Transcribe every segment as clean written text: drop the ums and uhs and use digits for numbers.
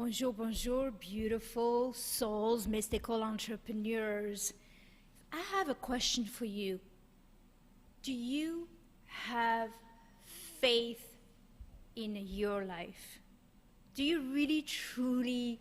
Bonjour, bonjour, beautiful souls, mystical entrepreneurs. I have a question for you. Do you have faith in your life? Do you really, truly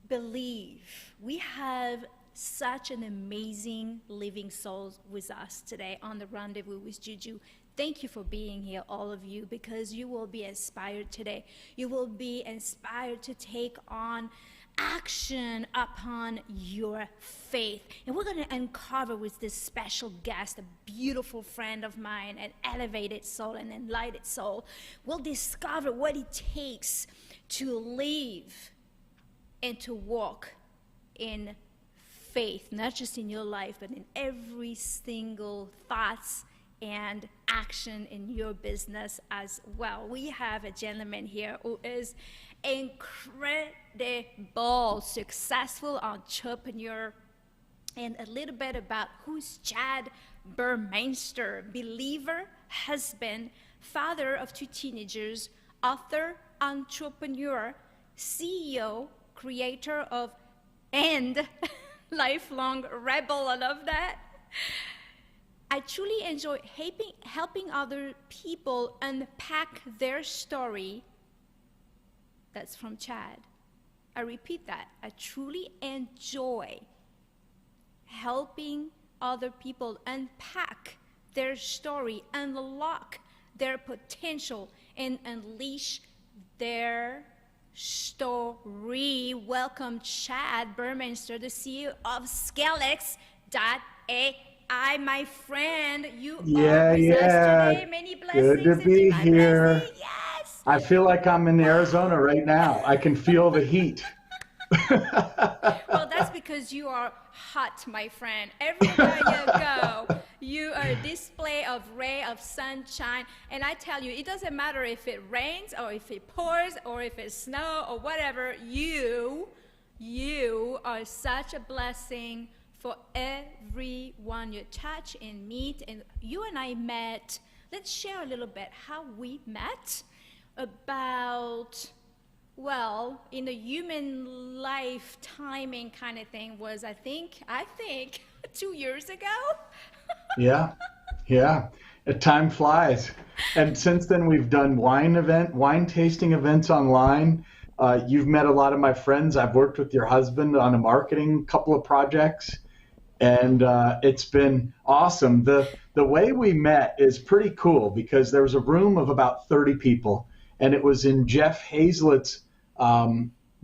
believe? We have such an amazing living soul with us today on the Rendezvous with Juju. Thank you for being here, all of you, because you will be inspired today. You will be inspired to take on action upon your faith. And we're going to uncover with this special guest, a beautiful friend of mine, an elevated soul, an enlightened soul. We'll discover what it takes to live and to walk in faith, not just in your life, but in every single thoughts and action in your business as well. We have a gentleman here who is incredible, successful entrepreneur, and a little bit about who's Chad Burmeister, believer, husband, father of 2 teenagers, author, entrepreneur, CEO, creator of and lifelong rebel. I love that. I truly enjoy helping other people unpack their story. That's from Chad. I repeat that. I truly enjoy helping other people unpack their story, unlock their potential, and unleash their story. Welcome, Chad Burmeister, the CEO of Scalex.ai. My friend, you are with us today. Many blessings. Good to be here. Blessing. Yes. I feel like I'm in Arizona right now. I can feel the heat. Well, that's because you are hot, my friend. Everywhere you go, you are a display of ray of sunshine. And I tell you, it doesn't matter if it rains or if it pours or if it's snow or whatever. You are such a blessing for everyone you touch and meet. And you and I met. Let's share a little bit how we met. About, well, in the human life timing kind of thing was, I think 2 years ago. Yeah. Time flies. And since then, we've done wine tasting events online. You've met a lot of my friends. I've worked with your husband on a marketing couple of projects. And it's been awesome. The way we met is pretty cool because there was a room of about 30 people, and it was in Jeff Hazlett's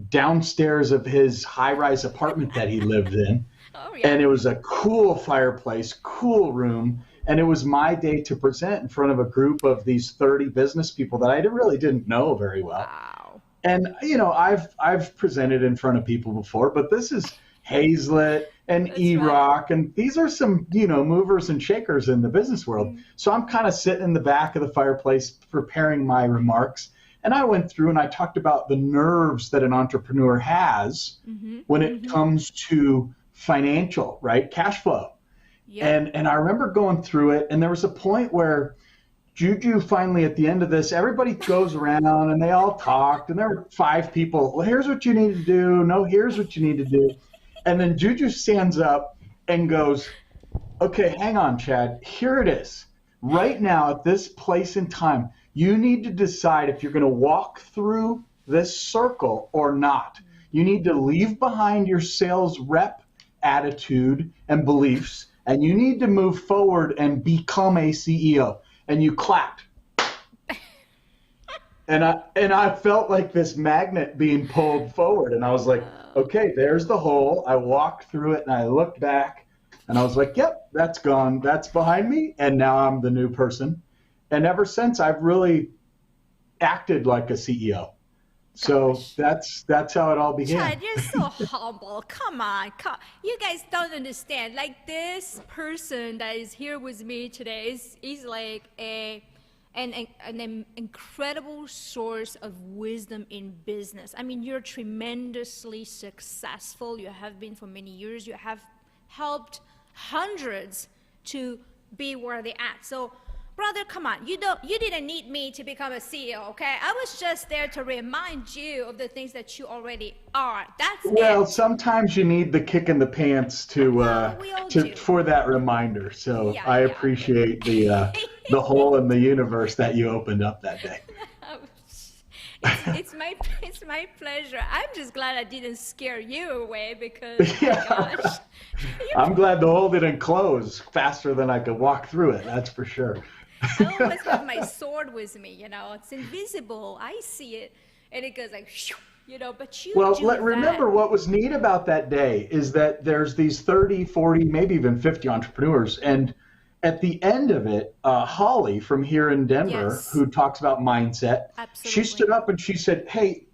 downstairs of his high-rise apartment that he lived in. Oh, yeah. And it was a cool fireplace, cool room, and it was my day to present in front of a group of these 30 business people that I really didn't know very well. Wow. And I've presented in front of people before, but this is Hazlett and E-Rock, and these are some, movers and shakers in the business world. So I'm kind of sitting in the back of the fireplace preparing my remarks, and I went through and I talked about the nerves that an entrepreneur has when it comes to financial, right? Cash flow. Yep. And I remember going through it, and there was a point where Juju finally, at the end of this, everybody goes around and they all talked, and there were 5 people. Well, here's what you need to do. No, here's what you need to do. And then Juju stands up and goes, okay, hang on, Chad. Here it is. Right now, at this place in time, you need to decide if you're going to walk through this circle or not. You need to leave behind your sales rep attitude and beliefs, and you need to move forward and become a CEO. And you clapped. And I felt like this magnet being pulled forward. And I was like, okay, there's the hole. I walked through it and I looked back and I was like, yep, that's gone. That's behind me. And now I'm the new person. And ever since, I've really acted like a CEO. So that's how it all began. Chad, you're so humble. Come on. You guys don't understand. Like, this person that is here with me today is like an incredible source of wisdom in business. I mean, you're tremendously successful. You have been for many years. You have helped hundreds to be where they're at. So brother, come on, you didn't need me to become a CEO, okay? I was just there to remind you of the things that you already are. That's it. Well, sometimes you need the kick in the pants We all do. for that reminder. So Yeah, I yeah. appreciate the hole in the universe that you opened up that day. It's my pleasure. I'm just glad I didn't scare you away because, oh my gosh. I'm glad the hole didn't close faster than I could walk through it. That's for sure. I always have my sword with me, you know. It's invisible. I see it, and it goes like, you know, but you Well, do remember that. what was neat about that day is that there's these 30, 40, maybe even 50 entrepreneurs. And at the end of it, Holly from here in Denver, Yes. who talks about mindset, Absolutely. she stood up and she said, hey,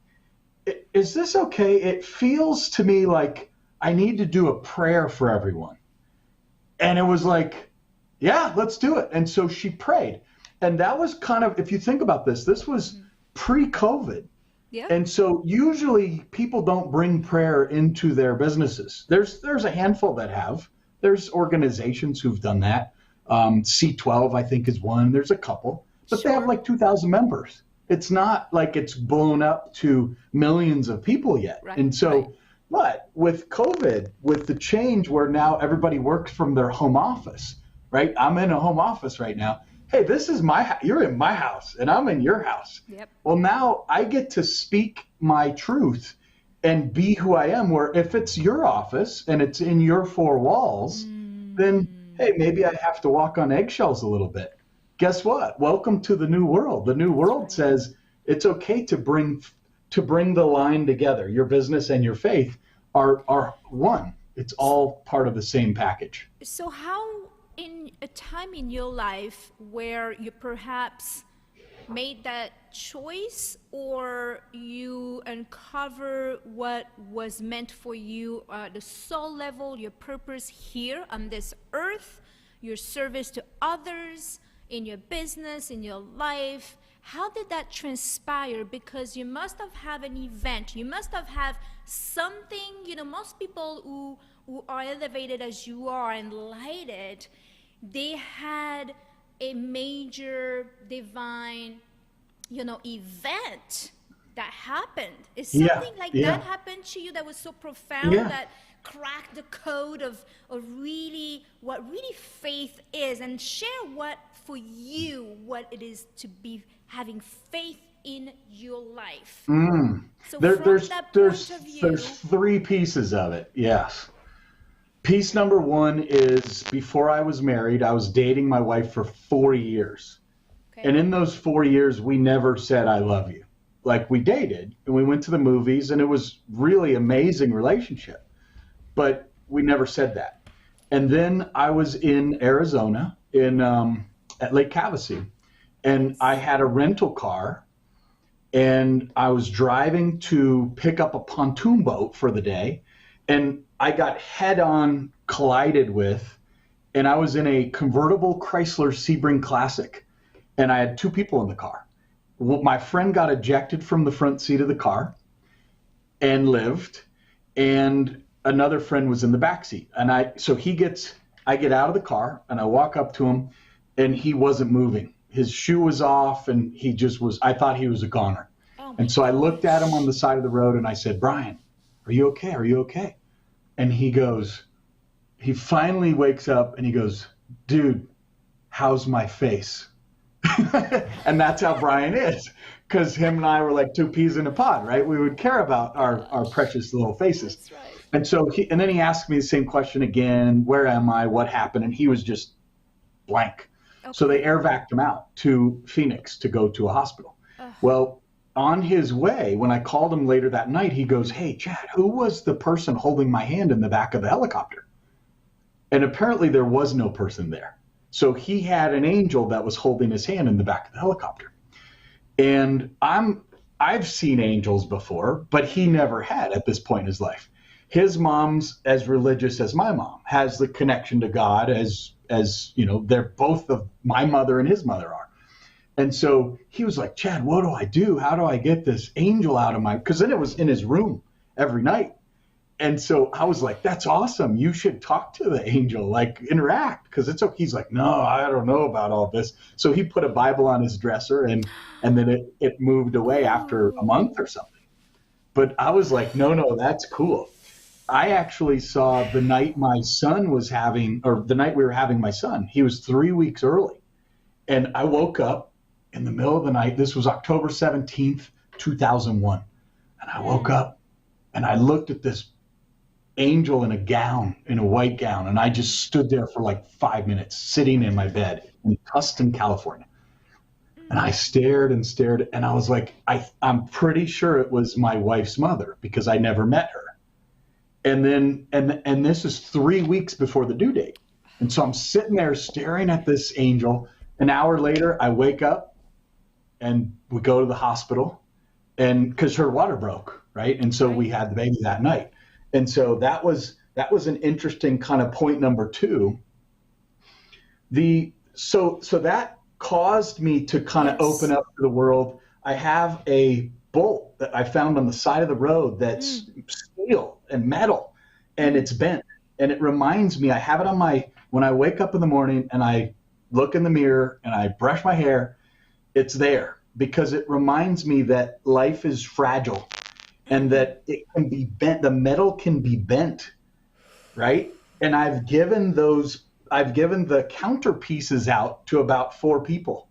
is this okay? It feels to me like I need to do a prayer for everyone. And it was like, yeah, let's do it. And so she prayed. And that was kind of, if you think about this was pre-COVID. Yeah. And so usually people don't bring prayer into their businesses. There's a handful that have. There's organizations who've done that. C12, I think, is one. There's a couple. But they have Sure. like 2,000 members. It's not like it's blown up to millions of people yet. Right, And so, right. but with COVID, with the change where now everybody works from their home office, right? I'm in a home office right now. Hey, this is you're in my house and I'm in your house. Yep. Well, now I get to speak my truth and be who I am, where if it's your office and it's in your four walls, then, hey, maybe I have to walk on eggshells a little bit. Guess what? Welcome to the new world. The new world says it's okay to bring the line together. Your business and your faith are one. It's all part of the same package. So how, in a time in your life where you perhaps made that choice, or you uncover what was meant for you at the soul level, your purpose here on this earth, your service to others, in your business, in your life, how did that transpire? Because you must have had an event, you must have had something, you know, most people who are elevated as you are, enlightened, they had a major divine, you know, event that happened. Is something like that happened to you that was so profound that cracked the code of really what really faith is? And share what for you what it is to be having faith in your life. So There's that point of view, there's three pieces of it. Yes. Piece number one is before I was married, I was dating my wife for 4 years. okay. And in those 4 years, we never said, I love you. Like, we dated and we went to the movies and it was really amazing relationship, but we never said that. And then I was in Arizona at Lake Cavesey, and I had a rental car and I was driving to pick up a pontoon boat for the day, and I got head on collided with, and I was in a convertible Chrysler Sebring Classic, and I had two people in the car. Well, my friend got ejected from the front seat of the car and lived, and another friend was in the back seat. And I get out of the car and I walk up to him, and he wasn't moving. His shoe was off, and he just was, I thought he was a goner. And so I looked at him on the side of the road and I said, Brian, are you okay? Are you okay? And he finally wakes up and he goes, dude, how's my face? And that's how Brian is, because him and I were like two peas in a pod, right? We would care about our precious little faces. That's right. And so then he asked me the same question again, where am I? What happened? And he was just blank. Okay. So they air vac him out to Phoenix to go to a hospital. Well, on his way, when I called him later that night, he goes, hey, Chad, who was the person holding my hand in the back of the helicopter? And apparently there was no person there. So he had an angel that was holding his hand in the back of the helicopter. And I've seen angels before, but he never had at this point in his life. His mom's as religious as my mom, has the connection to God as you know, they're both my mother and his mother are. And so he was like, Chad, what do I do? How do I get this angel out of because then it was in his room every night. And so I was like, that's awesome. You should talk to the angel, like interact, because it's okay. He's like, no, I don't know about all this. So he put a Bible on his dresser, and then it moved away after a month or something. But I was like, no, that's cool. I actually saw the night my son was having, or the night we were having my son, he was 3 weeks early. And I woke up in the middle of the night. This was October 17th, 2001. And I woke up and I looked at this angel in a white gown. And I just stood there for like 5 minutes, sitting in my bed in Tustin, California. And I stared and stared. And I was like, I'm pretty sure it was my wife's mother because I never met her. And then, and this is 3 weeks before the due date. And so I'm sitting there staring at this angel. An hour later, I wake up and we go to the hospital, and because her water broke, right? And so we had the baby that night. And so that was an interesting kind of point number two. So that caused me to kind of open up to the world. I have a bolt that I found on the side of the road that's steel and metal, and it's bent. And it reminds me, I have it on when I wake up in the morning and I look in the mirror and I brush my hair, it's there because it reminds me that life is fragile and that it can be bent. The metal can be bent, right? And I've given the counter pieces out to about 4 people.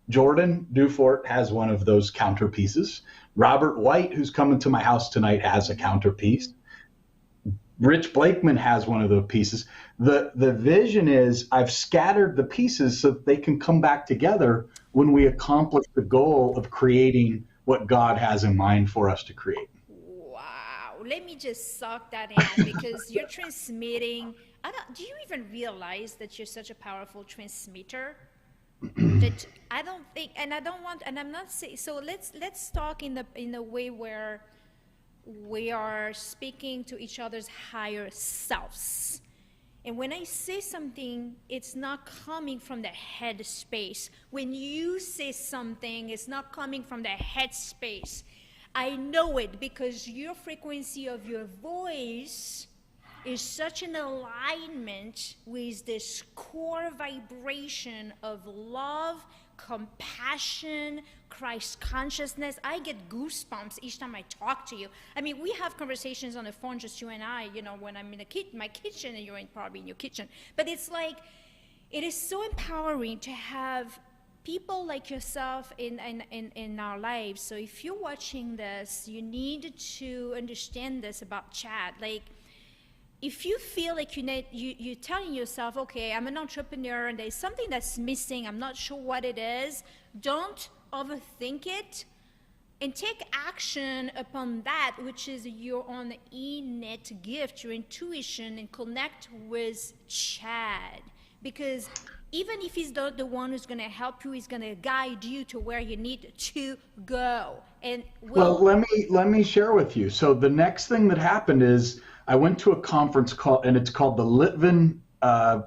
Jordan Dufort has one of those counter pieces. Robert White, who's coming to my house tonight, has a counter piece. Rich Blakeman has one of the pieces. The vision is I've scattered the pieces so that they can come back together when we accomplish the goal of creating what God has in mind for us to create. Wow. Let me just suck that in because you're transmitting. Do you even realize that you're such a powerful transmitter? That I don't think, and I don't want, and I'm not saying, so let's talk in the way where we are speaking to each other's higher selves. And when I say something, it's not coming from the head space. When you say something, it's not coming from the head space. I know it because your frequency of your voice is such an alignment with this core vibration of love, compassion, Christ consciousness. I get goosebumps each time I talk to you. I mean, we have conversations on the phone, just you and I, when I'm in my kitchen and you're probably in your kitchen. But it's like, it is so empowering to have people like yourself in our lives. So if you're watching this, you need to understand this about Chad. Like, if you feel like you're telling yourself, okay, I'm an entrepreneur and there's something that's missing, I'm not sure what it is, don't overthink it and take action upon that, which is your own innate gift, your intuition, and connect with Chad. Because even if he's not the one who's going to help you, he's going to guide you to where you need to go. And well, let me share with you. So the next thing that happened is I went to a conference it's called the Litvin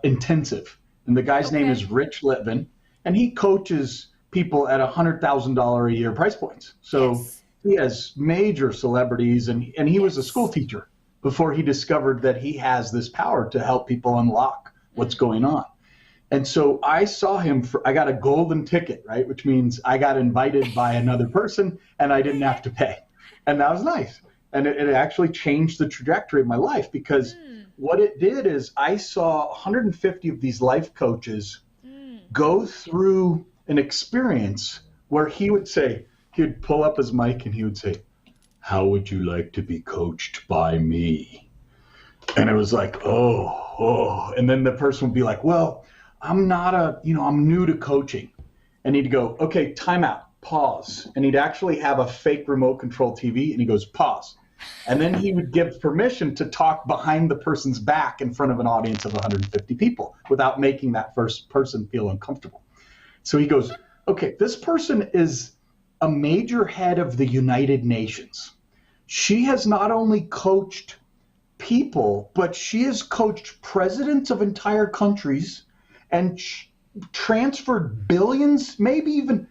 Intensive. And the guy's name is Rich Litvin. And he coaches people at $100,000 a year price points. So he has major celebrities, and he was a school teacher before he discovered that he has this power to help people unlock what's going on. And so I saw him, I got a golden ticket, right? Which means I got invited by another person and I didn't have to pay. And that was nice. And it actually changed the trajectory of my life because what it did is I saw 150 of these life coaches go through an experience where he would pull up his mic and he would say, "How would you like to be coached by me?" And it was like, oh. And then the person would be like, "Well, I'm new to coaching." And he'd go, "Okay, time out, pause." And he'd actually have a fake remote control TV and he goes, "Pause." And then he would give permission to talk behind the person's back in front of an audience of 150 people without making that first person feel uncomfortable. So he goes, "Okay, this person is a major head of the United Nations. She has not only coached people, but she has coached presidents of entire countries and transferred billions, maybe even,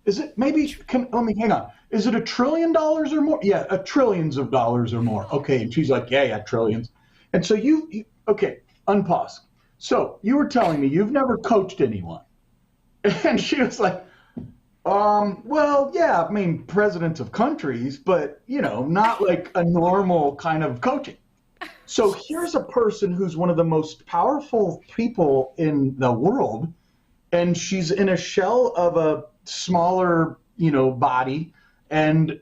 let me hang on. Is it $1 trillion or more? Yeah, trillions of dollars or more. Okay. And she's like, yeah, trillions. And so okay, unpause. So you were telling me you've never coached anyone. And she was like, well, yeah, I mean, presidents of countries, but, not like a normal kind of coaching. So here's a person who's one of the most powerful people in the world, and she's in a shell of a smaller, body, and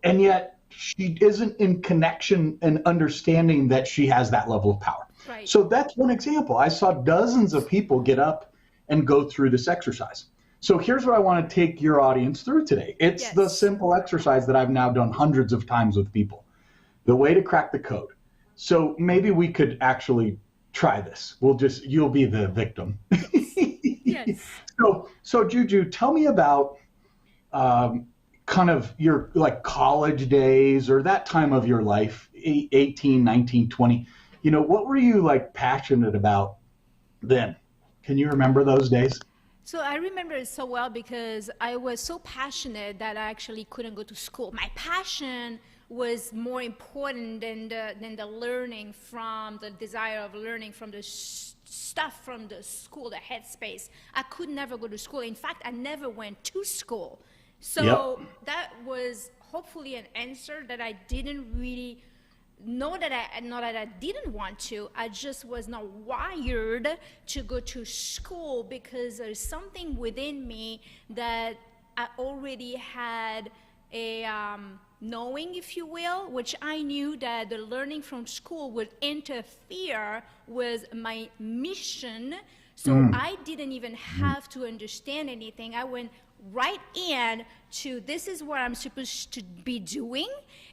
yet she isn't in connection and understanding that she has that level of power. Right. So that's one example. I saw dozens of people get up and go through this exercise. So here's what I want to take your audience through today. It's the simple exercise that I've now done hundreds of times with people. The way to crack the code. So maybe we could actually try this. You'll be the victim. Yes. So Juju, tell me about kind of your like college days or that time of your life, 18, 19, 20. What were you like passionate about then? Can you remember those days? So I remember it so well because I was so passionate that I actually couldn't go to school. My passion was more important than the learning from the desire of learning from the stuff from the school, the headspace. I could never go to school. In fact, I never went to school. So that was hopefully an answer that I didn't really know that I didn't want to. I just was not wired to go to school because there's something within me that I already had a knowing, if you will, which I knew that the learning from school would interfere with my mission. So I didn't even have to understand anything. I went right in to this is what I'm supposed to be doing,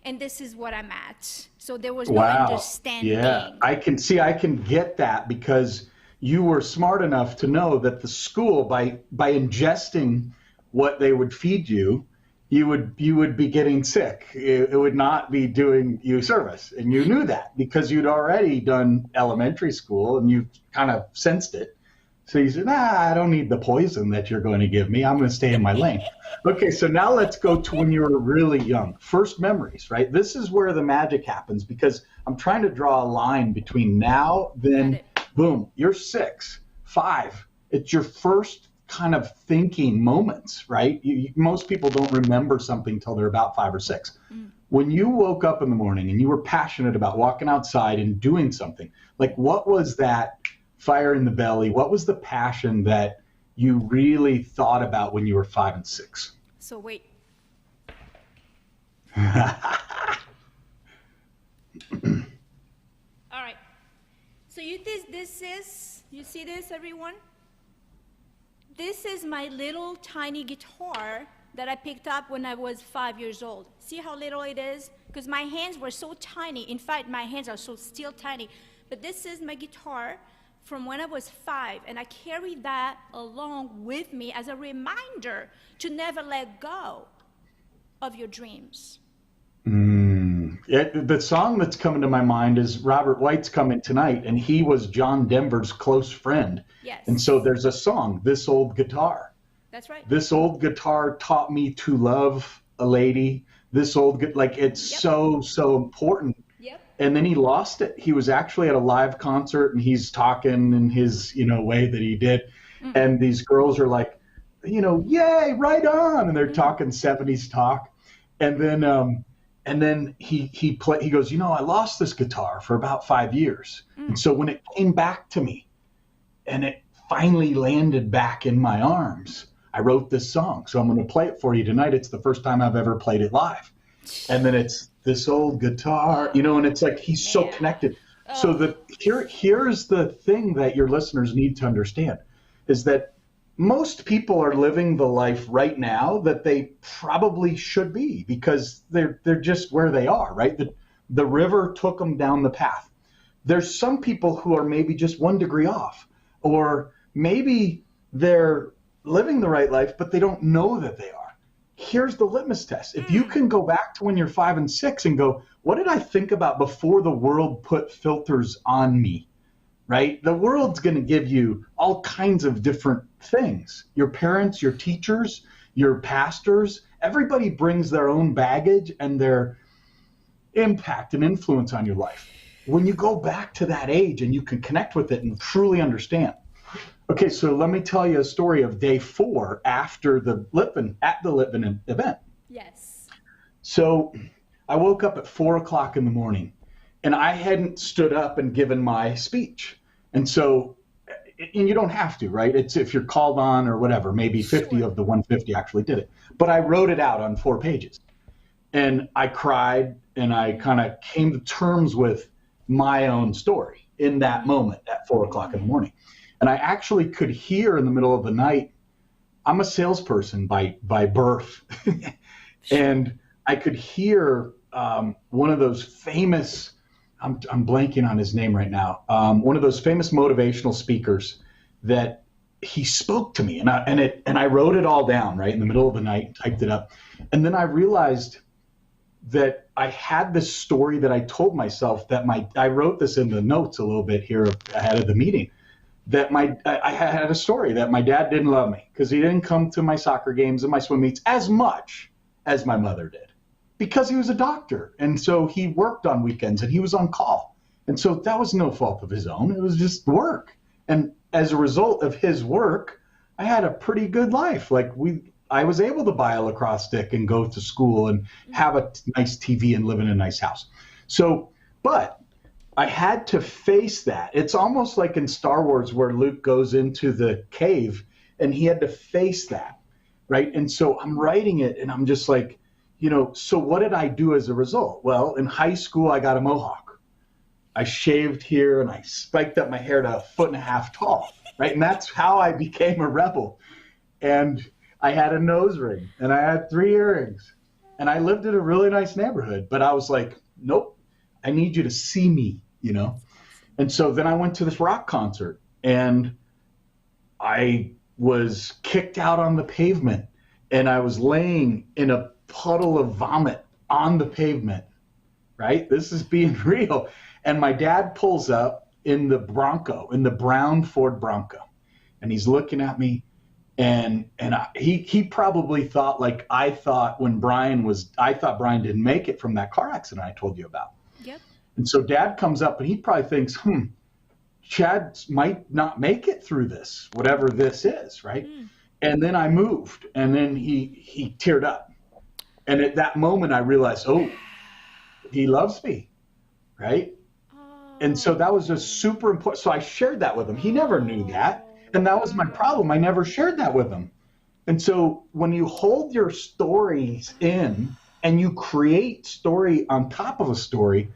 and this is what I'm at. So there was no understanding. Yeah, I can get that because you were smart enough to know that the school, by ingesting what they would feed you, you would be getting sick. It would not be doing you service. And you knew that because you'd already done elementary school and you kind of sensed it. So you said, I don't need the poison that you're going to give me. I'm going to stay in my lane. Okay, so now let's go to when you were really young. First memories, right? This is where the magic happens because I'm trying to draw a line between now, then, boom, you're 6, 5. It's your first kind of thinking moments, right? Most people don't remember something till they're about 5 or 6. When you woke up in the morning and you were passionate about walking outside and doing something, like what was that fire in the belly? What was the passion that you really thought about when you were 5 and 6? So wait. All right. So you see this, everyone? This is my little tiny guitar that I picked up when I was 5 years old. See how little it is? Because my hands were so tiny. In fact, my hands are still tiny. But this is my guitar from when I was 5, and I carry that along with me as a reminder to never let go of your dreams. The song that's coming to my mind is Robert White's coming tonight, and he was John Denver's close friend. Yes. And so there's a song, This Old Guitar. That's right. This old guitar taught me to love a lady. This old, it's so important. Yep. And then he lost it. He was actually at a live concert and he's talking in his, way that he did. And these girls are like, yay, right on. And they're talking 70s talk. And then he goes, I lost this guitar for about 5 years. And so when it came back to me and it finally landed back in my arms, I wrote this song. So I'm going to play it for you tonight. It's the first time I've ever played it live. And then it's this old guitar, and it's like he's so connected. So here's the thing that your listeners need to understand is that most people are living the life right now that they probably should be because they're just where they are, right? The river took them down the path. There's some people who are maybe just 1 degree off, or maybe they're living the right life, but they don't know that they are. Here's the litmus test. If you can go back to when you're 5 and 6 and go, what did I think about before the world put filters on me, right? The world's going to give you all kinds of different things. Your parents, your teachers, your pastors, everybody brings their own baggage and their impact and influence on your life. When you go back to that age and you can connect with it and truly understand. Okay, so let me tell you a story of day 4 after the Litvin event. Yes. So I woke up at 4 o'clock in the morning and I hadn't stood up and given my speech. And so, and you don't have to, right? It's if you're called on or whatever, maybe 50 of the 150 actually did it. But I wrote it out on 4 pages. And I cried and I kind of came to terms with my own story in that moment at 4 o'clock in the morning. And I actually could hear in the middle of the night, I'm a salesperson by birth. And I could hear one of those famous, I'm blanking on his name right now, one of those famous motivational speakers that he spoke to me. And I wrote it all down right in the middle of the night, typed it up. And then I realized that I had this story that I told myself that I wrote this in the notes a little bit here ahead of the meeting, that I had a story that my dad didn't love me because he didn't come to my soccer games and my swim meets as much as my mother did because he was a doctor. And so he worked on weekends and he was on call. And so that was no fault of his own. It was just work. And as a result of his work, I had a pretty good life. I was able to buy a lacrosse stick and go to school and have a nice TV and live in a nice house. So, but I had to face that. It's almost like in Star Wars where Luke goes into the cave and he had to face that, right? And so I'm writing it and I'm just like, so what did I do as a result? Well, in high school, I got a mohawk. I shaved here and I spiked up my hair to 1.5 feet tall, right? And that's how I became a rebel. And I had a nose ring and I had 3 earrings and I lived in a really nice neighborhood, but I was like, nope, I need you to see me, And so then I went to this rock concert and I was kicked out on the pavement and I was laying in a puddle of vomit on the pavement, right? This is being real. And my dad pulls up in the brown Ford Bronco, and he's looking at me. And he probably thought like I thought Brian didn't make it from that car accident I told you about. Yep. And so Dad comes up and he probably thinks, Chad might not make it through this, whatever this is, right? And then I moved, and then he teared up. And at that moment I realized, he loves me, right? And so that was just super important. So I shared that with him. He never knew that. And that was my problem. I never shared that with him. And so when you hold your stories in and you create story on top of a story,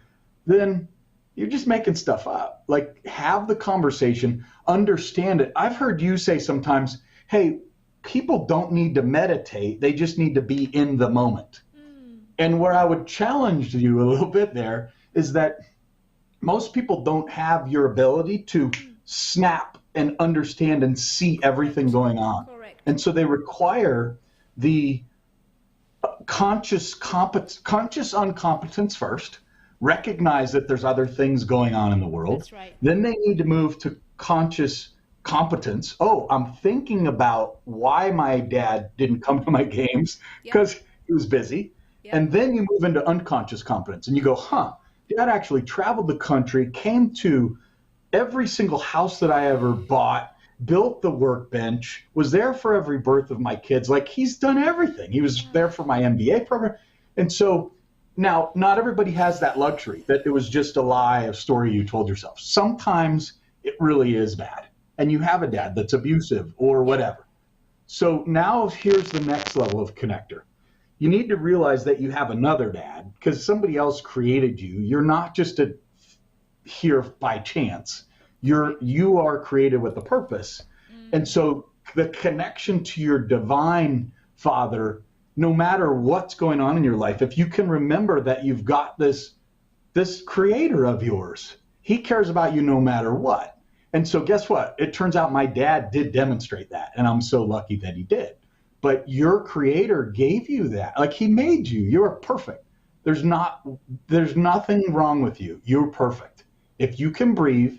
then you're just making stuff up. Like, have the conversation, understand it. I've heard you say sometimes, hey, people don't need to meditate. They just need to be in the moment. And where I would challenge you a little bit there is that most people don't have your ability to snap and understand and see everything going on. Correct. And so they require the conscious uncompetence first, recognize that there's other things going on in the world. That's right. Then they need to move to conscious competence. Oh, I'm thinking about why my dad didn't come to my games because he was busy. Yep. And then you move into unconscious competence and you go, Dad actually traveled the country, came to every single house that I ever bought, built the workbench, was there for every birth of my kids. Like, he's done everything. He was there for my MBA program. And so now not everybody has that luxury, that it was just a lie, a story you told yourself. Sometimes it really is bad and you have a dad that's abusive or whatever. So now here's the next level of connector. You need to realize that you have another dad because somebody else created you. You're not just here by chance. You are created with a purpose. And so the connection to your divine Father, no matter what's going on in your life, if you can remember that you've got this creator of yours, he cares about you no matter what. And so guess what? It turns out my dad did demonstrate that, and I'm so lucky that he did. But your creator gave you that. Like, he made you. You're perfect. There's nothing wrong with you. You're perfect. If you can breathe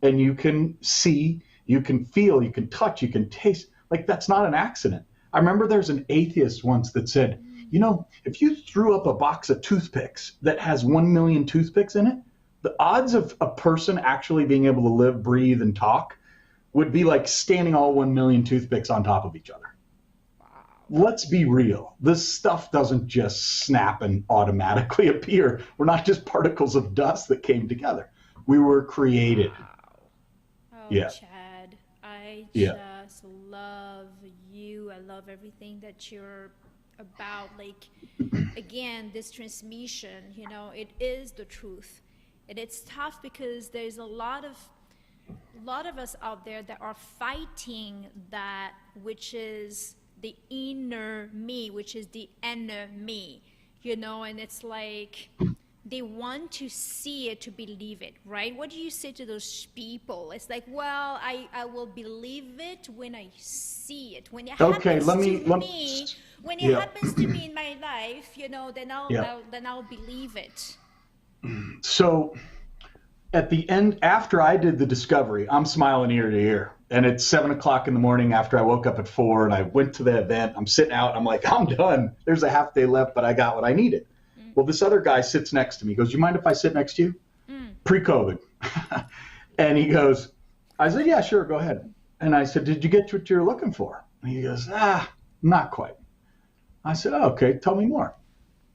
and you can see, you can feel, you can touch, you can taste, like, that's not an accident. I remember there's an atheist once that said, you know, if you threw up a box of toothpicks that has 1 million toothpicks in it, the odds of a person actually being able to live, breathe, and talk would be like standing all 1 million toothpicks on top of each other. Let's be real. This stuff doesn't just snap and automatically appear. We're not just particles of dust that came together. We were created. Oh, yeah. Chad, I just love you. I love everything that you're about. Like, again, this transmission, you know, it is the truth. And it's tough because there's a lot of us out there that are fighting that, which is the inner me, which is the enemy, you know, and it's like they want to see it to believe it, right? What do you say to those people? It's like, well, I will believe it when I see it. When it happens to me, when it happens to me in my life, you know, then I'll believe it. So at the end, after I did the discovery, I'm smiling ear to ear. And it's 7 o'clock in the morning after I woke up at 4 and I went to the event. I'm sitting out. I'm like, I'm done. There's a half day left, but I got what I needed. Well, this other guy sits next to me. He goes, you mind if I sit next to you? Pre-COVID. And he goes, I said, yeah, sure, go ahead. And I said, did you get what you're looking for? And he goes, not quite. I said, oh, okay, tell me more.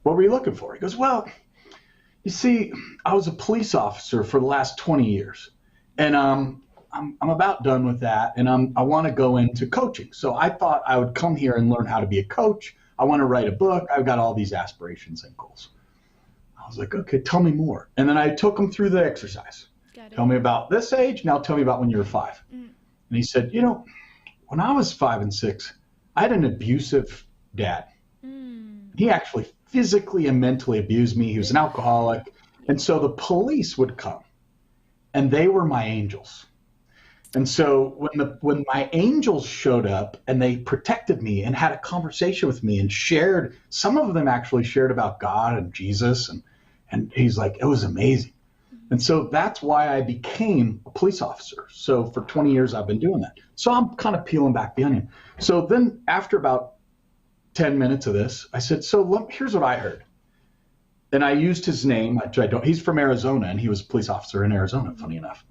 What were you looking for? He goes, well, you see, I was a police officer for the last 20 years. And I'm about done with that, and I want to go into coaching. So I thought I would come here and learn how to be a coach. I want to write a book. I've got all these aspirations and goals. I was like, okay, tell me more. And then I took him through the exercise. Tell me about this age. Now tell me about when you were 5. And he said, you know, when I was 5 and 6, I had an abusive dad. He actually physically and mentally abused me. He was an alcoholic. And so the police would come, and they were my angels. And so when my angels showed up and they protected me and had a conversation with me and shared, some of them actually shared about God and Jesus, and he's like, it was amazing. And so that's why I became a police officer. So for 20 years I've been doing that. So I'm kind of peeling back the onion. So then after about 10 minutes of this, I said, so here's what I heard. And I used his name. He's from Arizona, and he was a police officer in Arizona, funny enough.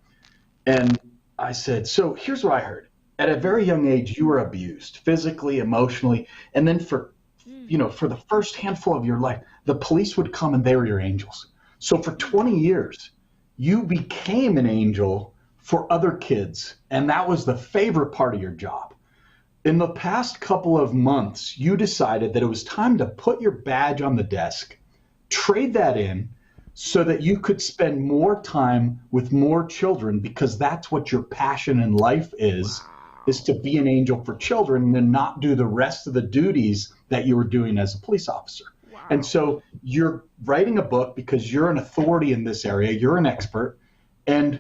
And I said, so here's what I heard. At a very young age, you were abused physically, emotionally. And then for the first handful of your life, the police would come and they were your angels. So for 20 years, you became an angel for other kids. And that was the favorite part of your job. In the past couple of months, you decided that it was time to put your badge on the desk, trade that in, so that you could spend more time with more children, because that's what your passion in life is to be an angel for children and then not do the rest of the duties that you were doing as a police officer. Wow. And so you're writing a book because you're an authority in this area, you're an expert, and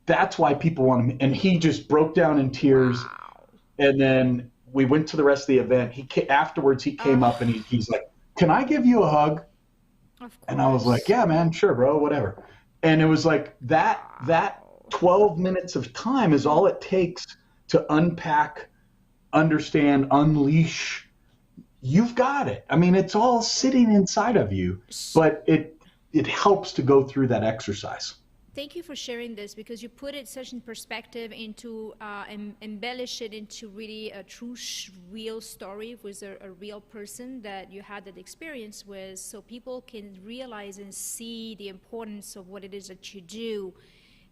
that's why people want to. And he just broke down in tears. Wow. And then we went to the rest of the event. Afterwards, he came up and he's like, can I give you a hug? And I was like, yeah, man, sure, bro, whatever. And it was like that 12 minutes of time is all it takes to unpack, understand, unleash. You've got it. I mean, it's all sitting inside of you, but it helps to go through that exercise. Thank you for sharing this, because you put it such in perspective into embellish it into really a true, real story with a real person that you had that experience with, so people can realize and see the importance of what it is that you do.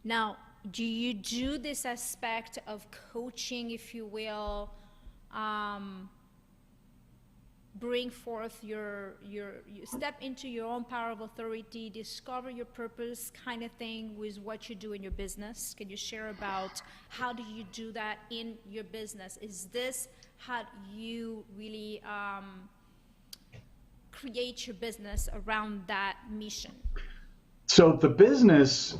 Now, do you do this aspect of coaching, if you will, bring forth your step into your own power of authority, discover your purpose kind of thing with what you do in your business? Can you share about how do you do that in your business? Is this how you really create your business around that mission? So the business,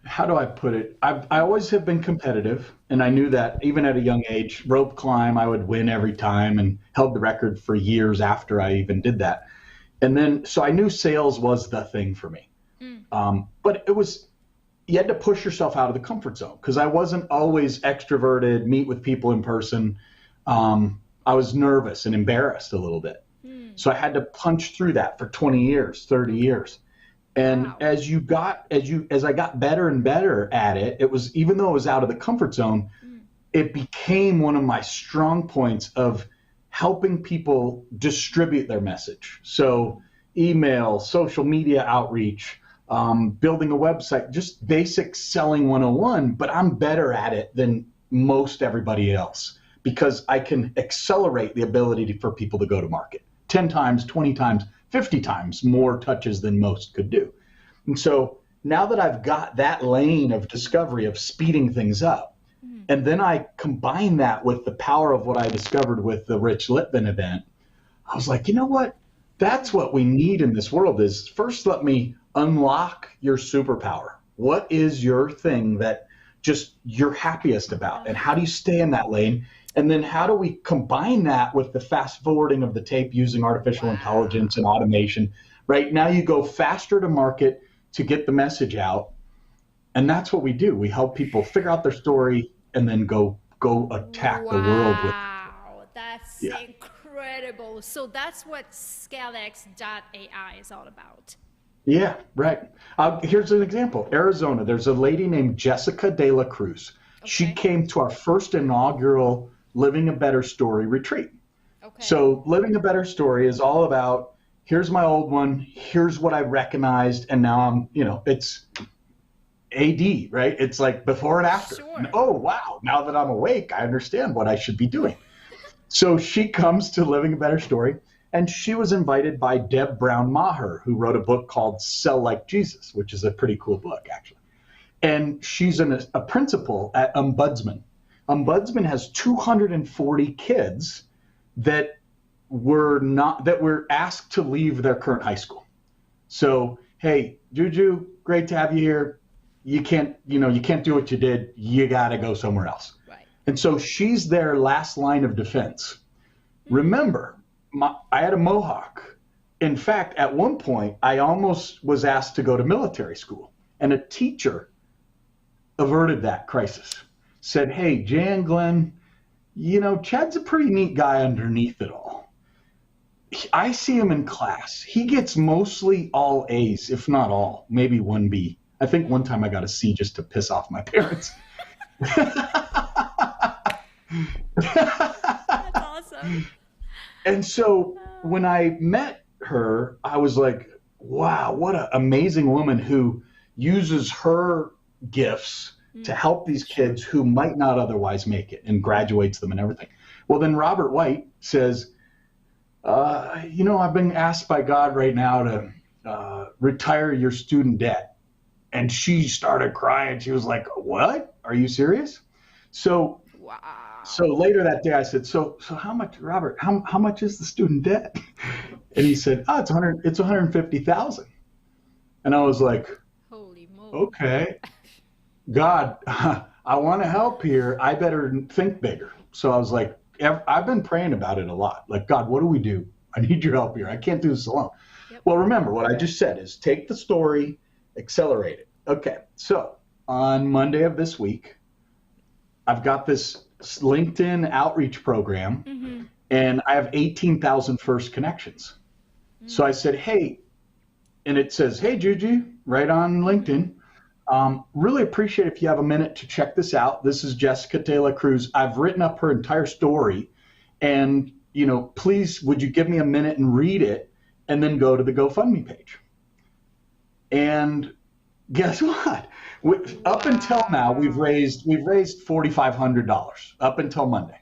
how do I put it? I always have been competitive, and I knew that even at a young age. Rope climb, I would win every time and held the record for years after I even did that. And then, so I knew sales was the thing for me. But it was, you had to push yourself out of the comfort zone, because I wasn't always extroverted, meet with people in person. I was nervous and embarrassed a little bit. So I had to punch through that for 20 years, 30 years. And as I got better and better at it, it was, even though it was out of the comfort zone, it became one of my strong points of helping people distribute their message. So email, social media outreach, building a website, just basic selling 101, but I'm better at it than most everybody else because I can accelerate the ability for people to go to market 10 times, 20 times, 50 times more touches than most could do. And so now that I've got that lane of discovery of speeding things up, and then I combine that with the power of what I discovered with the Rich Litvin event, I was like, you know what? That's what we need in this world is first let me unlock your superpower. What is your thing that just you're happiest about? And how do you stay in that lane? And then how do we combine that with the fast forwarding of the tape using artificial intelligence and automation? Right now you go faster to market to get the message out. And that's what we do. We help people figure out their story and then go attack the world with. Wow, that's incredible. So that's what ScaleX.ai is all about. Yeah, right. Here's an example. Arizona, there's a lady named Jessica De La Cruz. Okay. She came to our first inaugural Living a Better Story retreat. Okay. So Living a Better Story is all about, here's my old one, here's what I recognized, and now I'm, it's AD, right? It's like before and after. Sure. And, oh, wow, now that I'm awake, I understand what I should be doing. So she comes to Living a Better Story, and she was invited by Deb Brown-Maher, who wrote a book called Sell Like Jesus, which is a pretty cool book, actually. And she's a principal at Ombudsman. Ombudsman has 240 kids that were asked to leave their current high school. So, hey, Juju, great to have you here. You can't do what you did. You got to go somewhere else. Right. And so she's their last line of defense. Remember, I had a mohawk. In fact, at one point, I almost was asked to go to military school. And a teacher averted that crisis. Said, hey, Jan Glenn, Chad's a pretty neat guy underneath it all. I see him in class. He gets mostly all A's, if not all, maybe one B. I think one time I got a C just to piss off my parents. That's awesome. And so when I met her, I was like, wow, what an amazing woman who uses her gifts to help these kids who might not otherwise make it and graduates them and everything. Well, then Robert White says, I've been asked by God right now to retire your student debt. And she started crying. She was like, what? Are you serious? So later that day I said, so how much, Robert, how much is the student debt? And he said, it's $150,000. And I was like, holy moly. Okay. God, I want to help here. I better think bigger. So I was like, I've been praying about it a lot. Like, God, what do we do? I need your help here. I can't do this alone. Yep. Well, remember what I just said is take the story, accelerate it. Okay. So on Monday of this week, I've got this LinkedIn outreach program and I have 18,000 first connections. So I said, hey, and it says, hey, Juju, right on LinkedIn. Really appreciate if you have a minute to check this out. This is Jessica De La Cruz. I've written up her entire story and, please, would you give me a minute and read it and then go to the GoFundMe page? And guess what? Up until now, we've raised $4,500 up until Monday.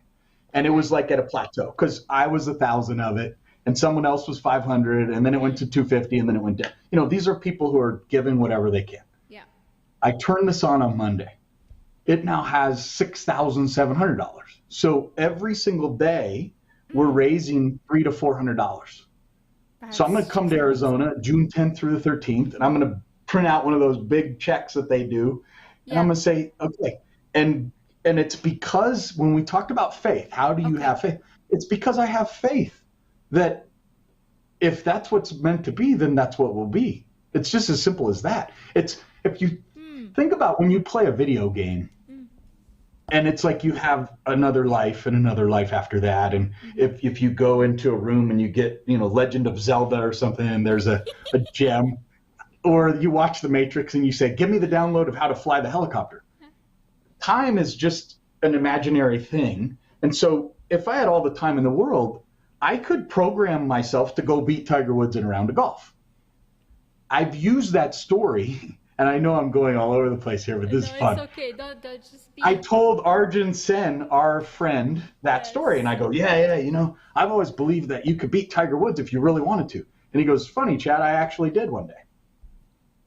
And it was like at a plateau because I was 1,000 of it and someone else was 500 and then it went to 250 and then it went down. These are people who are giving whatever they can. I turned this on Monday. It now has $6,700. So every single day, we're raising $300 to $400. So I'm going to come to Arizona June 10th through the 13th, and I'm going to print out one of those big checks that they do, and I'm going to say, okay. And it's because when we talked about faith, how do you have faith? It's because I have faith that if that's what's meant to be, then that's what will be. It's just as simple as that. It's if you think about when you play a video game And it's like you have another life and another life after that. And if you go into a room and you get, Legend of Zelda or something, and there's a gem, or you watch The Matrix and you say, give me the download of how to fly the helicopter. Time is just an imaginary thing. And so if I had all the time in the world, I could program myself to go beat Tiger Woods in a round of golf. I've used that story, and I know I'm going all over the place here, but this is fun. It's okay. Don't just be... I told Arjun Sen, our friend, that story, and I go, yeah, I've always believed that you could beat Tiger Woods if you really wanted to. And he goes, funny, Chad, I actually did one day.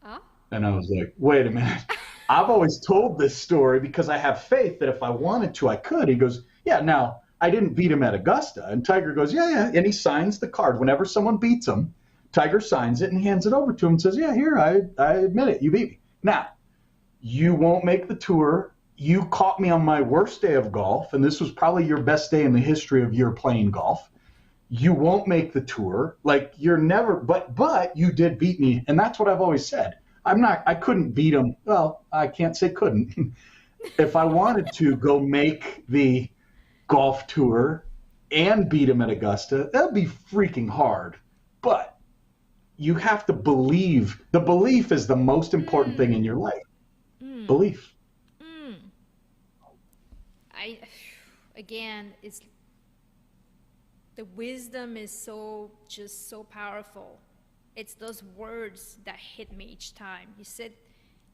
Huh? And I was like, wait a minute. I've always told this story because I have faith that if I wanted to, I could. He goes, yeah, now, I didn't beat him at Augusta. And Tiger goes, yeah. And he signs the card. Whenever someone beats him, Tiger signs it and hands it over to him and says, yeah, here, I admit it. You beat me. Now, you won't make the tour. You caught me on my worst day of golf, and this was probably your best day in the history of your playing golf. You won't make the tour. Like, you're never, but you did beat me. And that's what I've always said. I couldn't beat him. Well, I can't say couldn't. If I wanted to go make the golf tour and beat him at Augusta, that'd be freaking hard. But you have to believe. The belief is the most important thing in your life. Belief. It's the wisdom is so powerful. It's those words that hit me each time. You said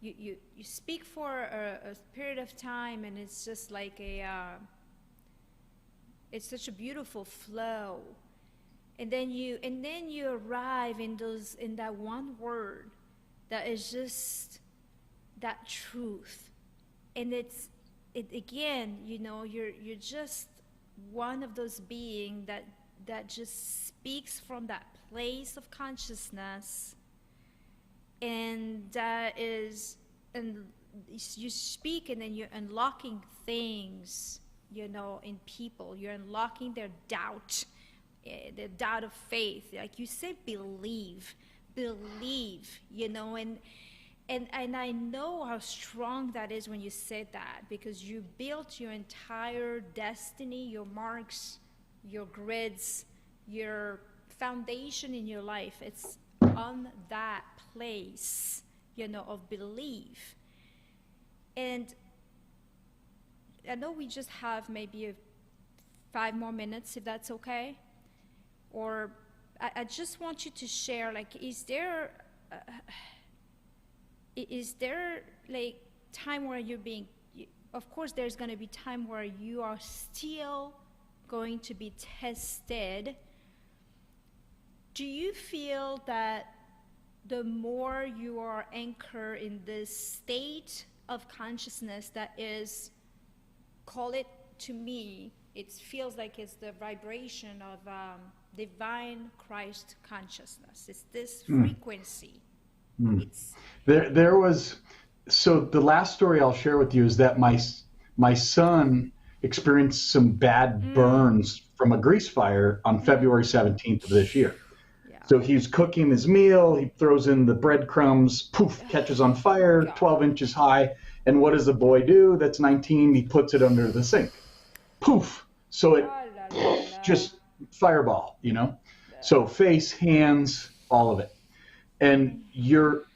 you speak for a period of time, and it's just like it's such a beautiful flow. And then you arrive in that one word that is just that truth. And you're just one of those beings that just speaks from that place of consciousness, and you speak, and then you're unlocking things, in people. You're unlocking their doubt, the doubt of faith. Like you say, believe, and I know how strong that is when you said that, because you built your entire destiny, your marks, your grids, your foundation in your life. It's on that place, of belief. And I know we just have maybe 5 more minutes, if that's okay. Or I just want you to share, like, is there like time where of course there's going to be time where you are still going to be tested. Do you feel that the more you are anchored in this state of consciousness that is, call it, to me, it feels like it's the vibration of divine Christ consciousness. It's this frequency. There was, so the last story I'll share with you is that my son experienced some bad burns from a grease fire on February 17th of this year. Yeah. So he's cooking his meal, he throws in the breadcrumbs, poof, catches on fire, 12 inches high. And what does the boy do that's 19? He puts it under the sink. Poof. So it just fireball, So face, hands, all of it. And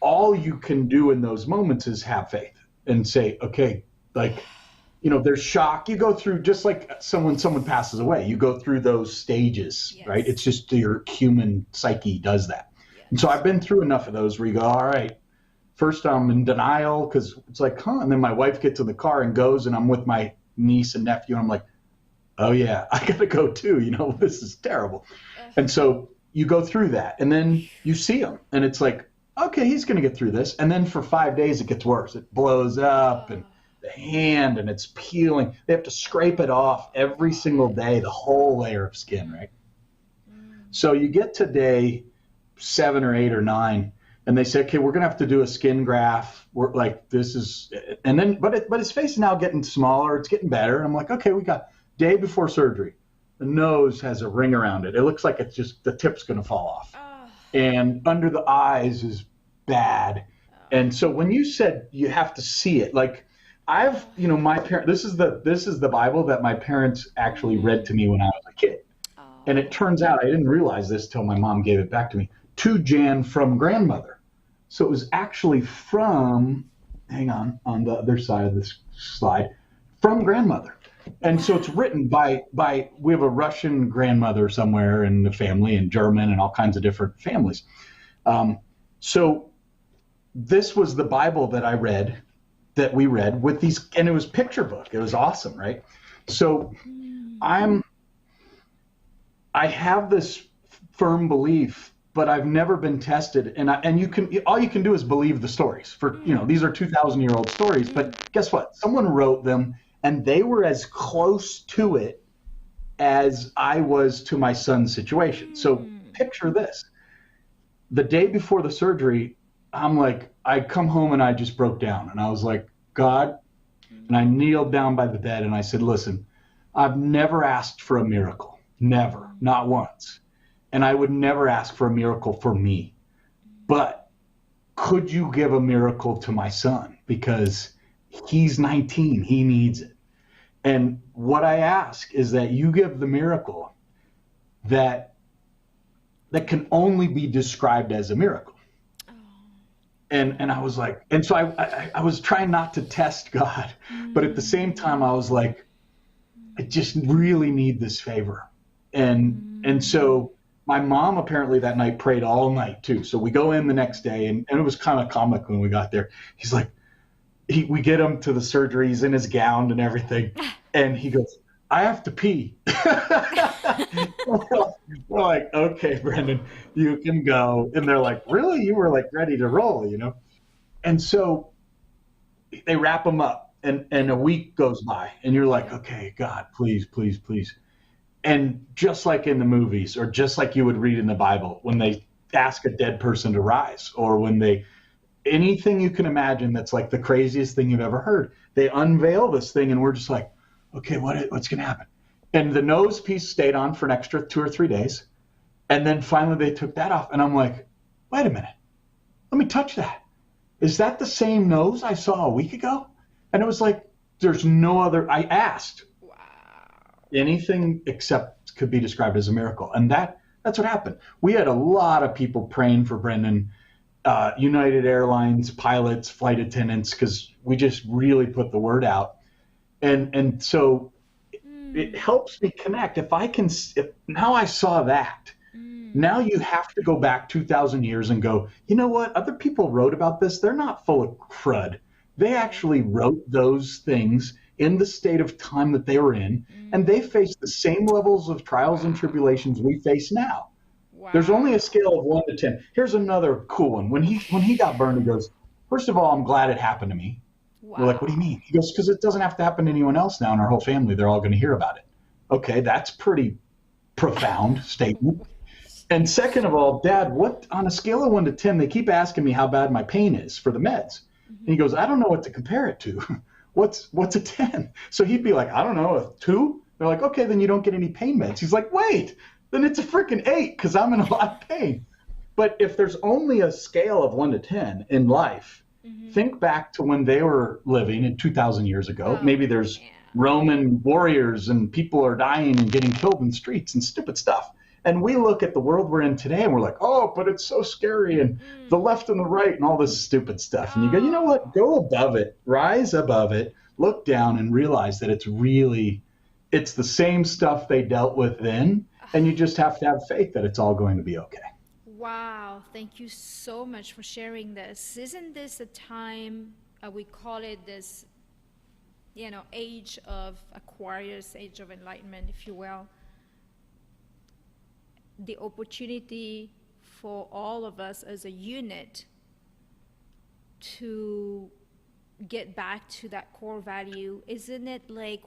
all you can do in those moments is have faith and say, okay, like, there's shock. You go through, just like someone passes away, you go through those stages, yes. Right? It's just your human psyche does that. Yes. And so I've been through enough of those where you go, all right, first I'm in denial because it's like, and then my wife gets in the car and goes, and I'm with my niece and nephew, and I'm like, oh yeah, I gotta go too, this is terrible. And so you go through that, and then you see him, and it's like, okay, he's going to get through this. And then for 5 days, it gets worse. It blows up, and the hand, and it's peeling. They have to scrape it off every single day, the whole layer of skin, right? So you get to day 7 or 8 or 9, and they say, okay, we're going to have to do a skin graft. We're like, this is, and then, but his face is now getting smaller. It's getting better. And I'm like, okay, we got day before surgery. The nose has a ring around it. It looks like it's just, the tip's going to fall off. And under the eyes is bad. And so when you said you have to see it, like my parent. This is the Bible that my parents actually read to me when I was a kid. And it turns out, I didn't realize this till my mom gave it back to me, to Jan from grandmother. So it was actually from, hang on the other side of this slide, from grandmother. And so it's written by we have a Russian grandmother somewhere in the family, and German and all kinds of different families. So this was the Bible that we read with these, and it was picture book. It was awesome, right? So I have this firm belief, but I've never been tested. And all you can do is believe the stories. For these are 2,000-year-old stories, but guess what? Someone wrote them, and they were as close to it as I was to my son's situation. So picture this: the day before the surgery, I come home and I just broke down, and I was like, God, and I kneeled down by the bed and I said, listen, I've never asked for a miracle. Never, not once. And I would never ask for a miracle for me. But could you give a miracle to my son? Because he's 19, he needs it. And what I ask is that you give the miracle that can only be described as a miracle. And I was like, and so I was trying not to test God, but at the same time I was like, I just really need this favor. And so my mom apparently that night prayed all night too. So we go in the next day, and it was kind of comic when we got there. He's like, we get him to the surgery. He's in his gown and everything. And he goes, I have to pee. We're like, okay, Brendan, you can go. And they're like, really? You were like ready to roll, And so they wrap him up, and a week goes by, and you're like, okay, God, please, please, please. And just like in the movies, or just like you would read in the Bible, when they ask a dead person to rise, or when anything you can imagine that's like the craziest thing you've ever heard, they unveil this thing, and we're just like, okay, what's going to happen? And the nose piece stayed on for an extra 2 or 3 days. And then finally they took that off. And I'm like, wait a minute, let me touch that. Is that the same nose I saw a week ago? And it was like, there's no other, I asked. Anything except could be described as a miracle. And that's what happened. We had a lot of people praying for Brendan, United Airlines pilots, flight attendants, because we just really put the word out. And so it helps me connect. If now I saw that, now you have to go back 2,000 years and go, you know what? Other people wrote about this. They're not full of crud. They actually wrote those things in the state of time that they were in, and they faced the same levels of trials and tribulations we face now. Wow. There's only a scale of 1 to 10. Here's another cool one. When he got burned, he goes, first of all, I'm glad it happened to me. Wow. We're like, what do you mean? He goes, because it doesn't have to happen to anyone else now in our whole family. They're all going to hear about it. Okay, that's pretty profound statement. And second of all, Dad, what on a scale of 1 to 10, they keep asking me how bad my pain is for the meds. And he goes, I don't know what to compare it to. What's a 10? So he'd be like, I don't know, a 2? They're like, okay, then you don't get any pain meds. He's like, wait, then it's a freaking 8 because I'm in a lot of pain. But if there's only a scale of 1 to 10 in life, think back to when they were living in 2,000 years ago. Maybe there's Roman warriors and people are dying and getting killed in streets and stupid stuff. And we look at the world we're in today and we're like, oh, but it's so scary, and the left and the right and all this stupid stuff. And you go, you know what? Go above it, rise above it, look down and realize that it's the same stuff they dealt with then. And you just have to have faith that it's all going to be okay. Wow. Thank you so much for sharing this. Isn't this a time, we call it this, age of Aquarius, age of enlightenment, if you will. The opportunity for all of us as a unit to get back to that core value. Isn't it like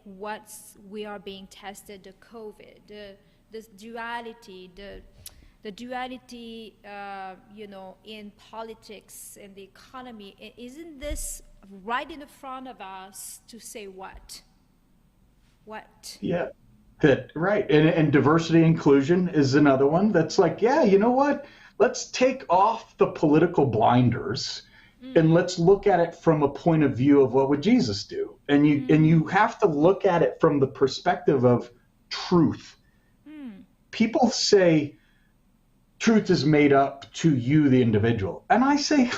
we are being tested, the COVID, this duality, the duality, in politics and the economy? Isn't this right in the front of us to say what? Yeah. Right. And diversity inclusion is another one that's like, yeah, you know what? Let's take off the political blinders And let's look at it from a point of view of what would Jesus do. And you have to look at it from the perspective of truth. People say truth is made up to you, the individual. And I say,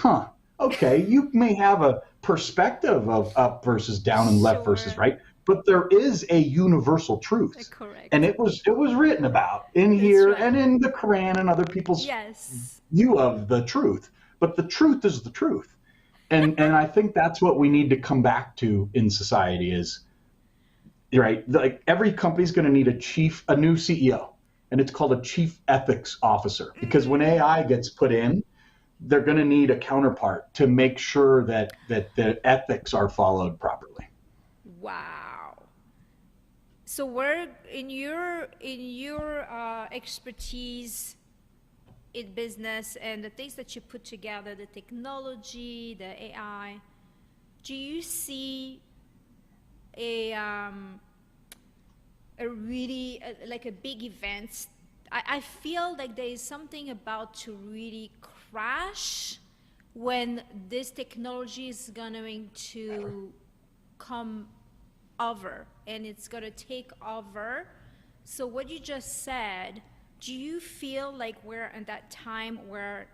okay, you may have a perspective of up versus down and left versus right, but there is a universal truth. Correct. And it was written about in here and in the Quran and other people's view of the truth. But the truth is the truth. And I think that's what we need to come back to in society is, right, like every company's going to need a new CEO. And it's called a chief ethics officer, because when AI gets put in, they're going to need a counterpart to make sure that the ethics are followed properly. Wow. So where in your expertise in business and the things that you put together, the technology, the AI, do you see a really like a big event? I feel like there is something about to really crash when this technology is going to come over and it's going to take over. So what you just said, do you feel like we're at that time where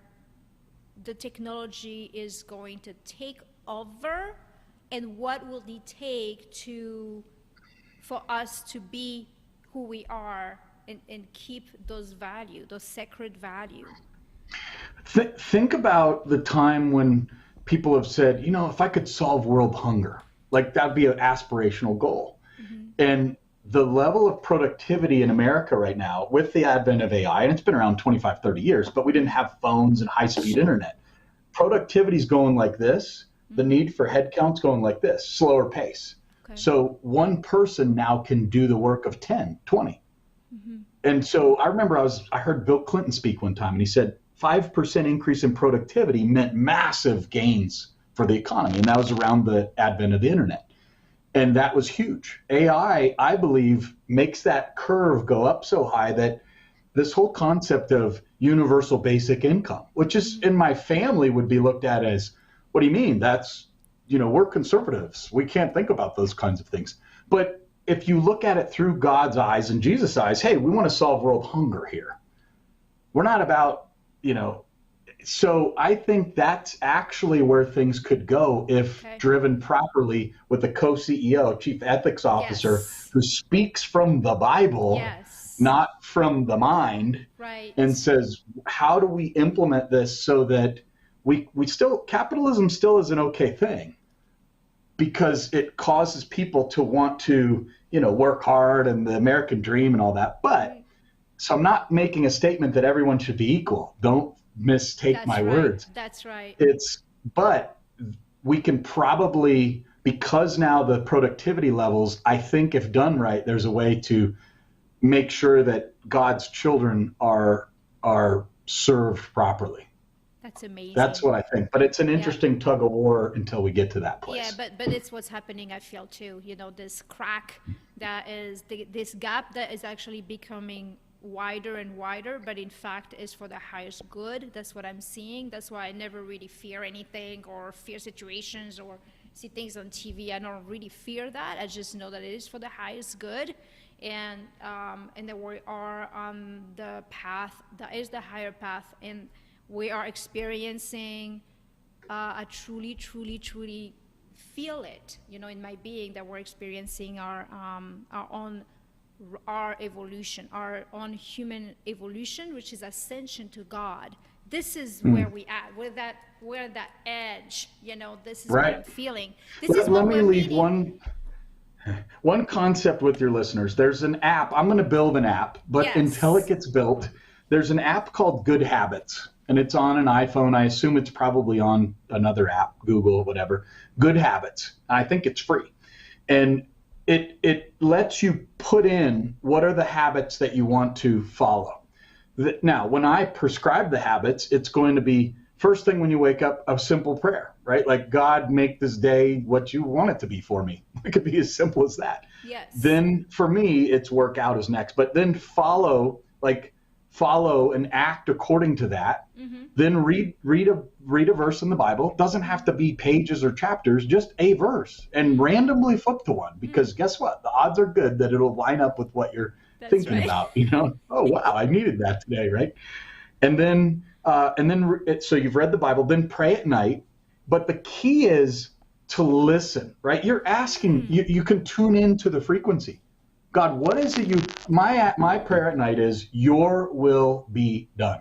the technology is going to take over, and what will it take for us to be who we are and keep those values, those sacred values? Think about the time when people have said, if I could solve world hunger, like that'd be an aspirational goal. And the level of productivity in America right now with the advent of AI, and it's been around 25, 30 years, but we didn't have phones and high-speed internet. Productivity's going like this. The need for headcount's going like this, slower pace. So one person now can do the work of 10, 20. And so I remember I heard Bill Clinton speak one time, and he said 5% increase in productivity meant massive gains for the economy. And that was around the advent of the internet. And that was huge. AI, I believe, makes that curve go up so high that this whole concept of universal basic income, which is in my family would be looked at as, what do you mean? That's, we're conservatives. We can't think about those kinds of things. But if you look at it through God's eyes and Jesus' eyes, hey, we want to solve world hunger here. We're not about, so I think that's actually where things could go if driven properly with a co-CEO, chief ethics officer, who speaks from the Bible, not from the mind, and says, how do we implement this so that capitalism still is an okay thing, because it causes people to want to, work hard and the American dream and all that. But so I'm not making a statement that everyone should be equal. Don't mistake my words. That's right. But we can probably, because now the productivity levels, I think if done right, there's a way to make sure that God's children are served properly. That's amazing. That's what I think. But it's an interesting tug of war until we get to that place. Yeah, but it's what's happening, I feel, too. This crack that is, this gap that is actually becoming wider and wider, but in fact is for the highest good. That's what I'm seeing. That's why I never really fear anything or fear situations or see things on TV. I don't really fear that. I just know that it is for the highest good. And that we are on the path that is the higher path, and we are experiencing I truly feel it, in my being, that we're experiencing our evolution, our own human evolution, which is ascension to God. This is where we at. We're that edge. This is what I'm feeling. Let me leave one concept with your listeners. There's an app. I'm going to build an app, but until it gets built, there's an app called Good Habits. And it's on an iPhone. I assume it's probably on another app, Google, whatever. Good Habits. I think it's free. And it lets you put in what are the habits that you want to follow. Now, when I prescribe the habits, it's going to be, first thing when you wake up, a simple prayer, right? Like, God, make this day what you want it to be for me. It could be as simple as that. Yes. Then for me, it's workout is next. But then follow, like, follow and act according to that, then read a verse in the Bible. It doesn't have to be pages or chapters, just a verse, and randomly flip to one, because guess what? The odds are good that it'll line up with what you're thinking about, you know? Oh, wow, I needed that today, right? And then so you've read the Bible, then pray at night. But the key is to listen, right? You're asking, you can tune into the frequency. God, what is it my prayer at night is, your will be done.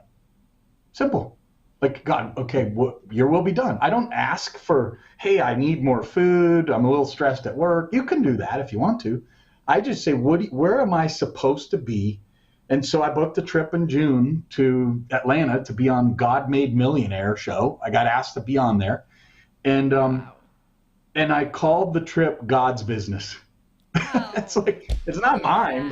Simple. Like, God, okay, your will be done. I don't ask for, hey, I need more food, I'm a little stressed at work. You can do that if you want to. I just say, where am I supposed to be? And so I booked a trip in June to Atlanta to be on God Made Millionaire show. I got asked to be on there. And and I called the trip God's business. Oh. It's like, it's not mine.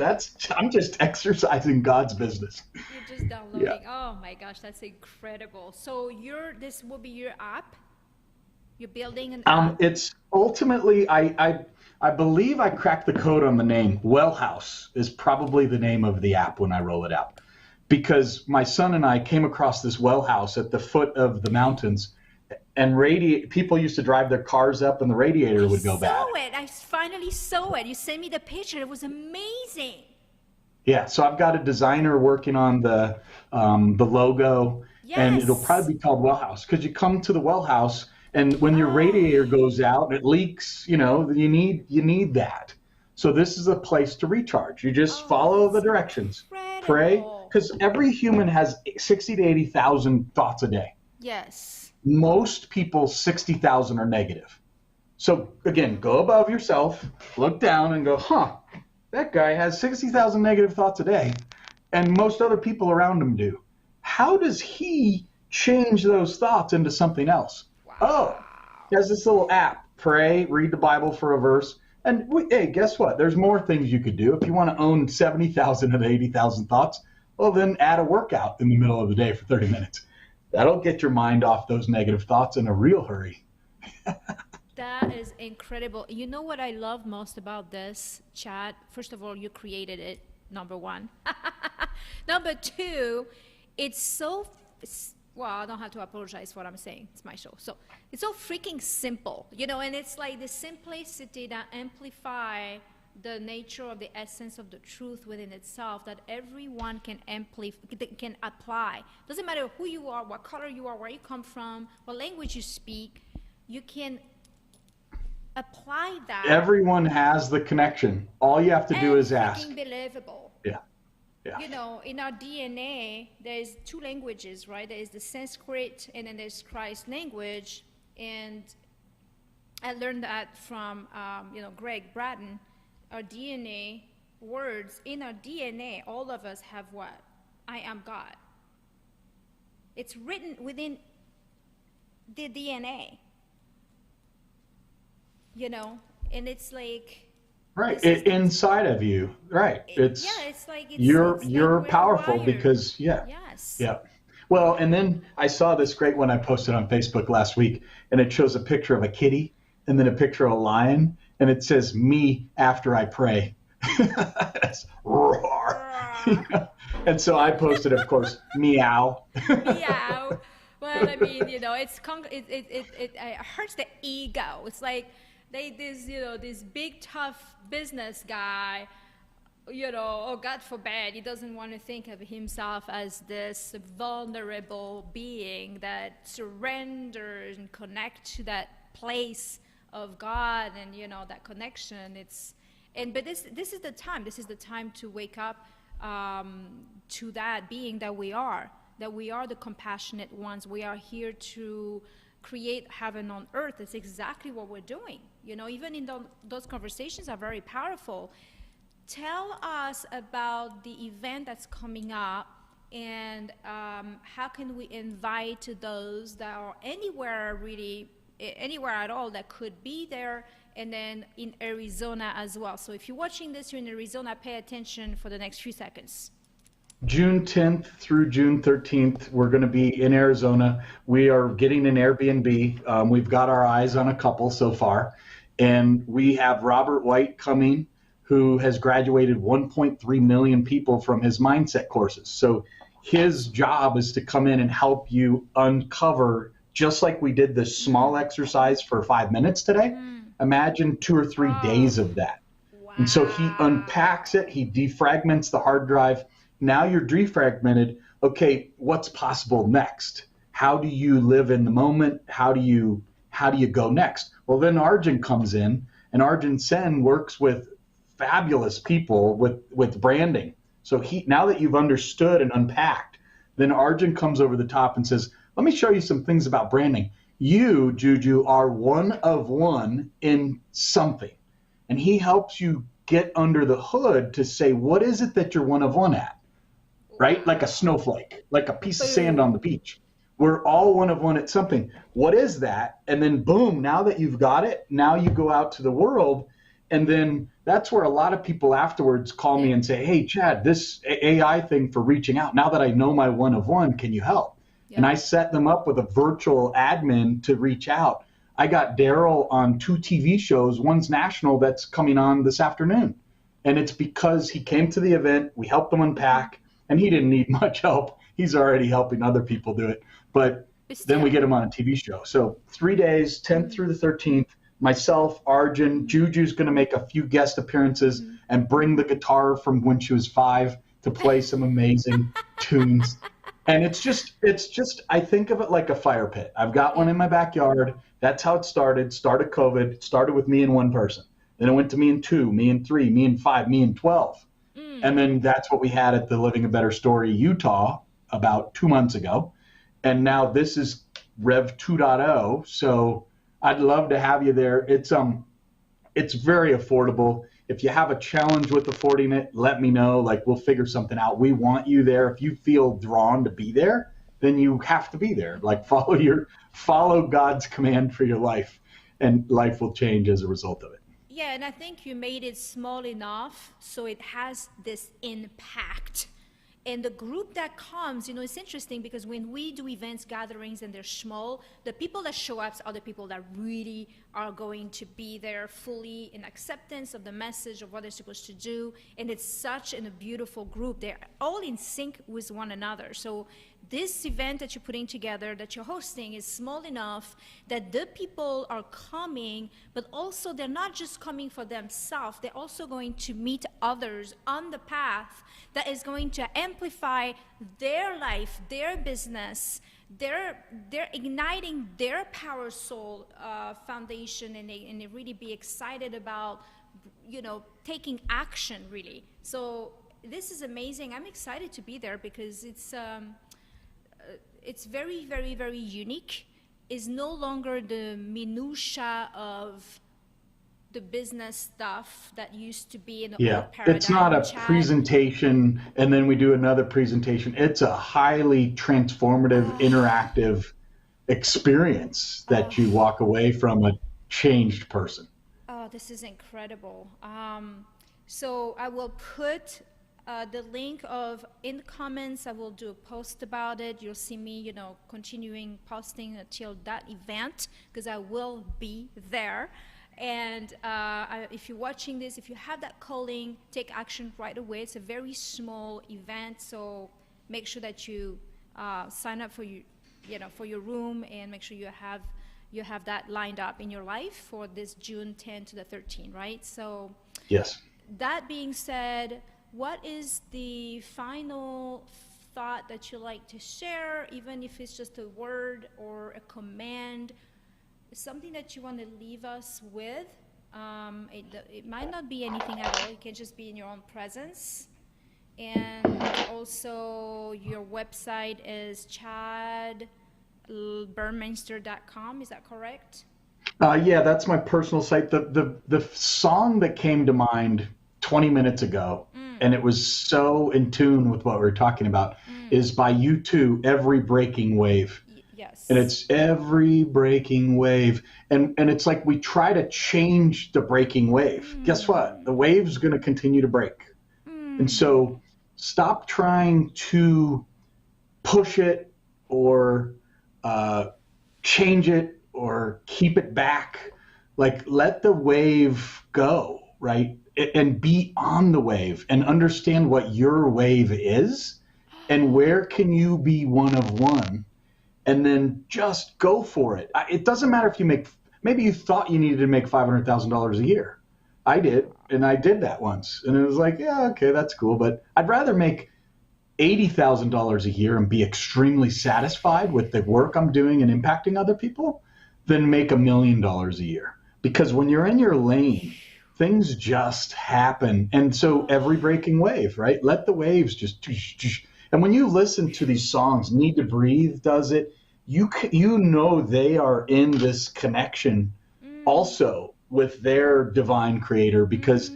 I'm just exercising God's business. You're just downloading. Yeah. Oh my gosh, that's incredible. So this will be your app? You're building an app? It's ultimately, I believe I cracked the code on the name. Well House is probably the name of the app when I roll it out. Because my son and I came across this well house at the foot of the mountains, and people used to drive their cars up and the radiator would go bad. I finally saw it. You sent me the picture. It was amazing. Yeah, so I've got a designer working on the logo, and it'll probably be called Well House, because you come to the well house, and when your radiator goes out, it leaks, you know, you need that. So this is a place to recharge. You just follow the directions. Incredible. Pray, because every human has 60 to 80,000 thoughts a day. Yes. Most people, 60,000 are negative. So again, go above yourself, look down and go, that guy has 60,000 negative thoughts a day, and most other people around him do. How does he change those thoughts into something else? Wow. Oh, he has this little app, pray, read the Bible for a verse. And hey, guess what? There's more things you could do. If you want to own 70,000 of 80,000 thoughts, well, then add a workout in the middle of the day for 30 minutes. That'll get your mind off those negative thoughts in a real hurry. That is incredible. You know what I love most about this, Chad? First of all, you created it, number one. Number two, it's so, well, I don't have to apologize for what I'm saying. It's my show. So it's so freaking simple, you know, and it's like the simplicity that amplify the nature of the essence of the truth within itself, that everyone can apply. Doesn't matter who you are, what color you are, where you come from, what language you speak, you can apply that. Everyone has the connection. All you have to do is ask. Believable. Yeah. Yeah. You know, in our DNA, there's two languages, right? There is the Sanskrit, and then there's Christ language. And I learned that from, Greg Bratton. Our DNA words, in our DNA, all of us have what? I am God. It's written within the DNA, you know, and it's like, right, inside of you, right? It's like you're powerful because yes. Well, and then I saw this great one I posted on Facebook last week, and it shows a picture of a kitty and then a picture of a lion. And it says, me after I pray. That's roar. And so I posted, of course, meow. Meow. Well, I mean, you know, it hurts the ego. It's like this big, tough business guy, you know, oh, God forbid, he doesn't want to think of himself as this vulnerable being that surrenders and connects to that place of God, and you know, that connection. But this is the time to wake up to that being that we are the compassionate ones. We are here to create heaven on earth. That's exactly what we're doing. You know, even in those conversations are very powerful. Tell us about the event that's coming up, and how can we invite those that are anywhere at all that could be there, and then in Arizona as well. So if you're watching this, you're in Arizona, pay attention for the next few seconds. June 10th through June 13th, we're going to be in Arizona. We are getting an Airbnb. We've got our eyes on a couple so far, and we have Robert White coming, who has graduated 1.3 million people from his mindset courses. So his job is to come in and help you uncover, just like we did this small exercise for 5 minutes today. Imagine 2 or 3 days of that. Wow. And so he unpacks it, he defragments the hard drive. Now you're defragmented. Okay, what's possible next? How do you live in the moment? How do you go next? Well, then Arjun comes in, and Arjun Sen works with fabulous people with branding. So now that you've understood and unpacked, then Arjun comes over the top and says, let me show you some things about branding. You, Juju, are one of one in something. And he helps you get under the hood to say, what is it that you're one of one at? Right? Like a snowflake, like a piece of sand on the beach. We're all one of one at something. What is that? And then boom, now that you've got it, now you go out to the world. And then that's where a lot of people afterwards call me and say, hey, Chad, this AI thing for reaching out, now that I know my one of one, can you help? Yeah. And I set them up with a virtual admin to reach out. I got Daryl on 2 TV shows. One's national that's coming on this afternoon. And it's because he came to the event, we helped him unpack, and he didn't need much help. He's already helping other people do it. But then we get him on a TV show. So 3 days, 10th through the 13th, myself, Arjun, Juju's going to make a few guest appearances and bring the guitar from when she was 5 to play some amazing tunes. And it's just, I think of it like a fire pit. I've got one in my backyard. That's how it started. Started COVID. It started with me and one person. Then it went to me and 2, me and 3, me and 5, me and 12. And then that's what we had at the Living a Better Story, Utah, about 2 months ago. And now this is Rev 2.0. So I'd love to have you there. It's very affordable. If you have a challenge with affording it, let me know. Like, we'll figure something out. We want you there. If you feel drawn to be there, then you have to be there. Like, follow God's command for your life, and life will change as a result of it. Yeah, and I think you made it small enough so it has this impact. And the group that comes, it's interesting because when we do events, gatherings, and they're small, the people that show up are the people that really are going to be there fully in acceptance of the message of what they're supposed to do. And it's such a beautiful group. They're all in sync with one another. So this event that you're putting together, that you're hosting, is small enough that the people are coming, but also they're not just coming for themselves. They're also going to meet others on the path that is going to amplify their life, their business. They're igniting their Power Soul foundation, and they really be excited about, taking action, really. So this is amazing. I'm excited to be there because it's very, very, very unique. It's no longer the minutia of the business stuff that used to be in the old paradigm. It's not a presentation and then we do another presentation. It's a highly transformative, interactive experience that you walk away from a changed person. Oh, this is incredible. So I will put the link in the comments. I will do a post about it. You'll see me, continuing posting until that event, because I will be there. And if you're watching this, if you have that calling, take action right away. It's a very small event, so make sure that you sign up for your room, and make sure you have that lined up in your life for this June 10 to the 13, right? So yes. That being said, what is the final thought that you like to share, even if it's just a word or a command? Something that you want to leave us with. It might not be anything at all. It can just be in your own presence. And also your website is chadburmeister.com. Is that correct? Yeah, that's my personal site. The song that came to mind 20 minutes ago, and it was so in tune with what we were talking about, is by U2, Every Breaking Wave. Yes. And it's every breaking wave. And it's like we try to change the breaking wave. Guess what? The wave's going to continue to break. And so stop trying to push it or change it or keep it back. Like, let the wave go, right? And be on the wave and understand what your wave is. and where can you be one of one, and then just go for it. It doesn't matter if you make, maybe you thought you needed to make $500,000 a year. I did, and I did that once, and it was like, yeah, okay, that's cool, but I'd rather make $80,000 a year and be extremely satisfied with the work I'm doing and impacting other people than make $1 million a year. Because when you're in your lane, things just happen. And so every breaking wave, right? Let the waves just, and when you listen to these songs, Need to Breathe does it, you know they are in this connection also with their divine creator, because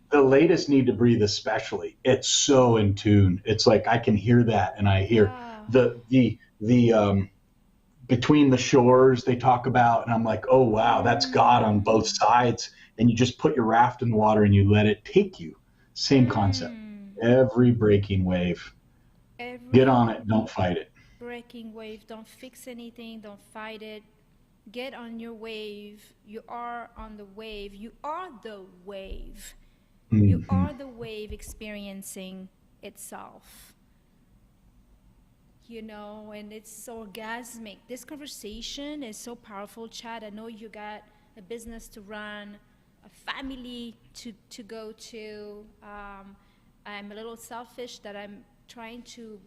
the latest Need to Breathe especially, it's so in tune. It's like I can hear that, and I hear the Between the Shores they talk about, and I'm like, oh wow, that's God on both sides. And you just put your raft in the water and you let it take you. Same concept. Every breaking wave. Get on it, don't fight it. Breaking wave, don't fix anything, don't fight it. Get on your wave. You are on the wave. You are the wave. You are the wave experiencing itself. You know, and it's orgasmic. This conversation is so powerful, Chad. I know you got a business to run, a family to go to. I'm a little selfish that I'm trying to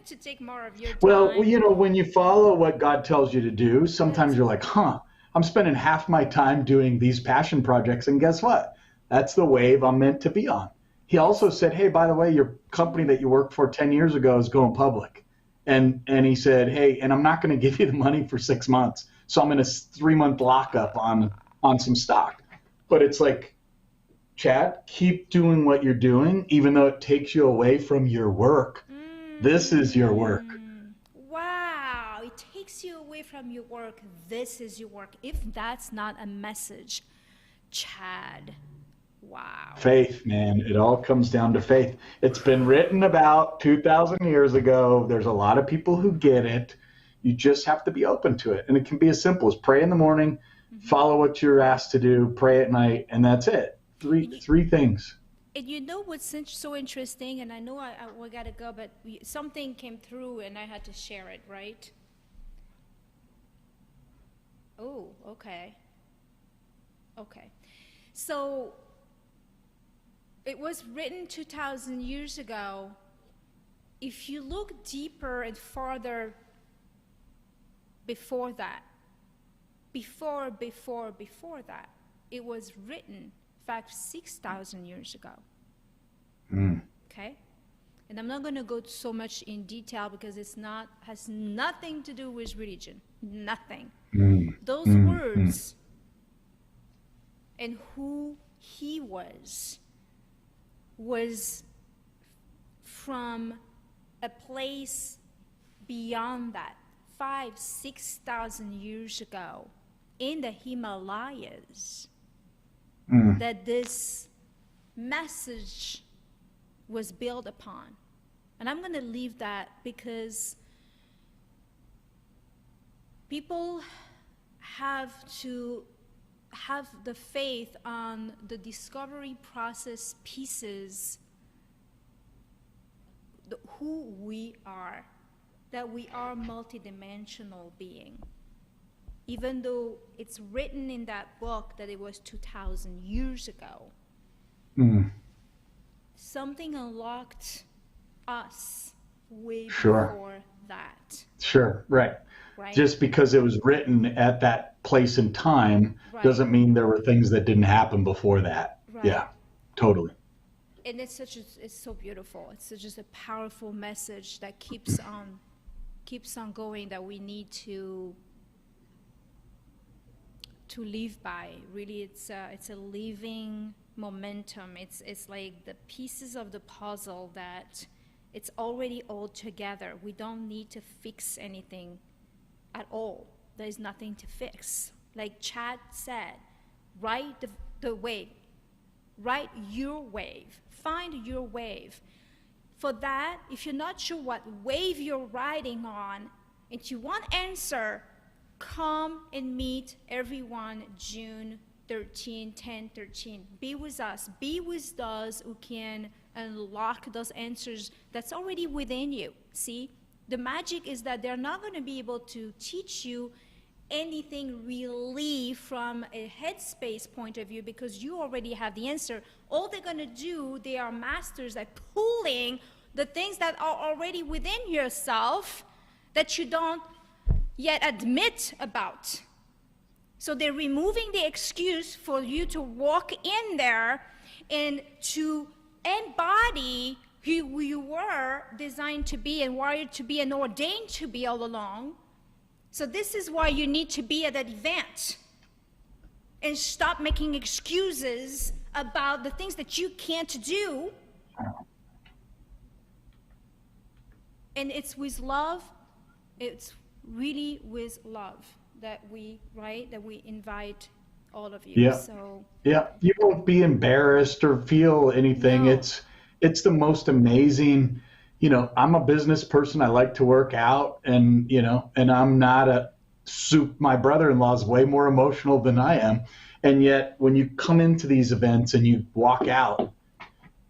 to take more of your time. Well, you know, when you follow what God tells you to do, sometimes you're like, I'm spending half my time doing these passion projects, and guess what? That's the wave I'm meant to be on. He also said, hey, by the way, your company that you worked for 10 years ago is going public. And he said, hey, and I'm not going to give you the money for 6 months. So I'm in a 3-month lockup on some stock. But it's like, Chad, keep doing what you're doing, even though it takes you away from your work. This is your work. Wow. It takes you away from your work. This is your work. If that's not a message, Chad, wow. Faith, man. It all comes down to faith. It's been written about 2,000 years ago. There's a lot of people who get it. You just have to be open to it. And it can be as simple as pray in the morning, follow what you're asked to do, pray at night, and that's it. Three things. And you know what's so interesting, and I know we got to go, but something came through and I had to share it, right? Oh, okay. Okay. So it was written 2,000 years ago. If you look deeper and farther before that, before that, it was written, in fact, 6,000 years ago. Okay? And I'm not going to go so much in detail because has nothing to do with religion. Nothing. Those words and who he was from a place beyond that, 5,000-6,000 years ago, in the Himalayas, that this message was built upon. And I'm going to leave that because people have to have the faith on the discovery process pieces, who we are, that we are multidimensional being. Even though it's written in that book that it was 2,000 years ago, something unlocked us way before that. Sure, right. Just because it was written at that place and time doesn't mean there were things that didn't happen before that. Yeah, totally. And it's so beautiful. It's just a powerful message that keeps on going, that we need to live by. Really, it's a living momentum. It's like the pieces of the puzzle that it's already all together. We don't need to fix anything at all. There's nothing to fix. Like Chad said, ride the wave. Ride your wave. Find your wave. For that, if you're not sure what wave you're riding on, and you want answer, come and meet everyone June 13, 10, 13. Be with us. Be with those who can unlock those answers that's already within you. See, the magic is that they're not going to be able to teach you anything really from a headspace point of view, because you already have the answer. All they're going to do, they are masters at pulling the things that are already within yourself that you don't yet admit about. So they're removing the excuse for you to walk in there and to embody who you were designed to be and wired to be and ordained to be all along. So this is why you need to be at that event and stop making excuses about the things that you can't do. And it's with love, it's really with love that we, right, that we invite all of you. Yeah. So yeah, you won't be embarrassed or feel anything. No. It's the most amazing. You know, I'm a business person. I like to work out, and you know, and I'm not a soup. My brother-in-law is way more emotional than I am, and yet when you come into these events and you walk out,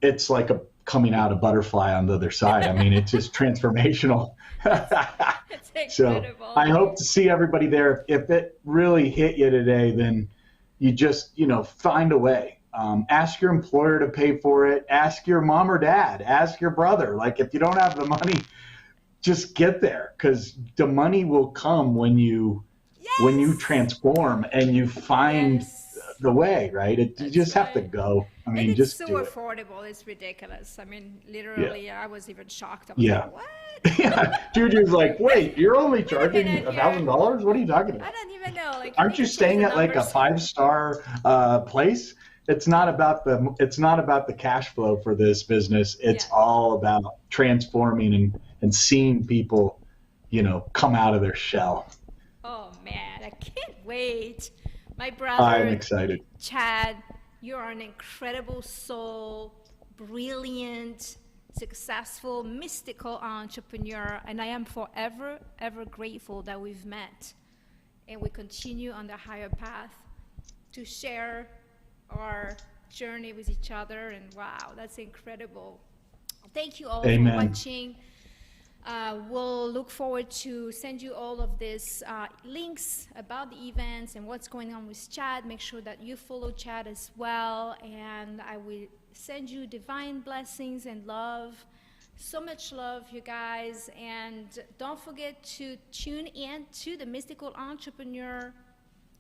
it's like coming out a butterfly on the other side. I mean, it's just transformational. it's So incredible. I hope to see everybody there. If it really hit you today, then you just, you know, find a way. Ask your employer to pay for it. Ask your mom or dad. Ask your brother. Like, if you don't have the money, just get there, because the money will come when you transform and you find the way, right? You just have to go. I mean, and it's just so do it. affordable. It's ridiculous. I mean, literally, I was even shocked. I was Yeah. like, what? Yeah. Juju's like, wait, you're only charging minute here. $1,000? What are you talking about? I don't even know. Like, Aren't you staying at like a 5-star place? It's not about the cash flow for this business. It's all about transforming and seeing people, you know, come out of their shell. Oh man, I can't wait. My brother, I'm excited. Chad, you are an incredible soul, brilliant, successful, mystical entrepreneur, and I am forever, ever grateful that we've met and we continue on the higher path to share our journey with each other. And wow, that's incredible. Thank you all for watching. We'll look forward to send you all of these links about the events and what's going on with Chad. Make sure that you follow Chad as well, and I will send you divine blessings and love. So much love, you guys, and don't forget to tune in to the Mystical Entrepreneur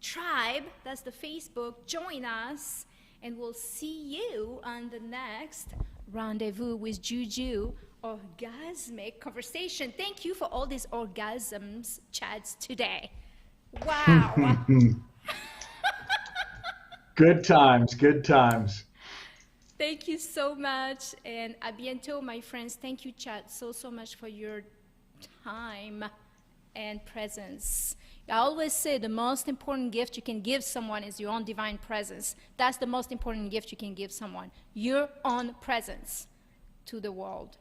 Tribe. That's the Facebook. Join us, and we'll see you on the next Rendezvous with Juju orgasmic conversation. Thank you for all these orgasms, Chads, today. Wow. Good times, good times. Thank you so much, and a bientôt, my friends. Thank you, Chad, so much for your time and presence. I always say the most important gift you can give someone is your own divine presence. That's the most important gift you can give someone, your own presence to the world.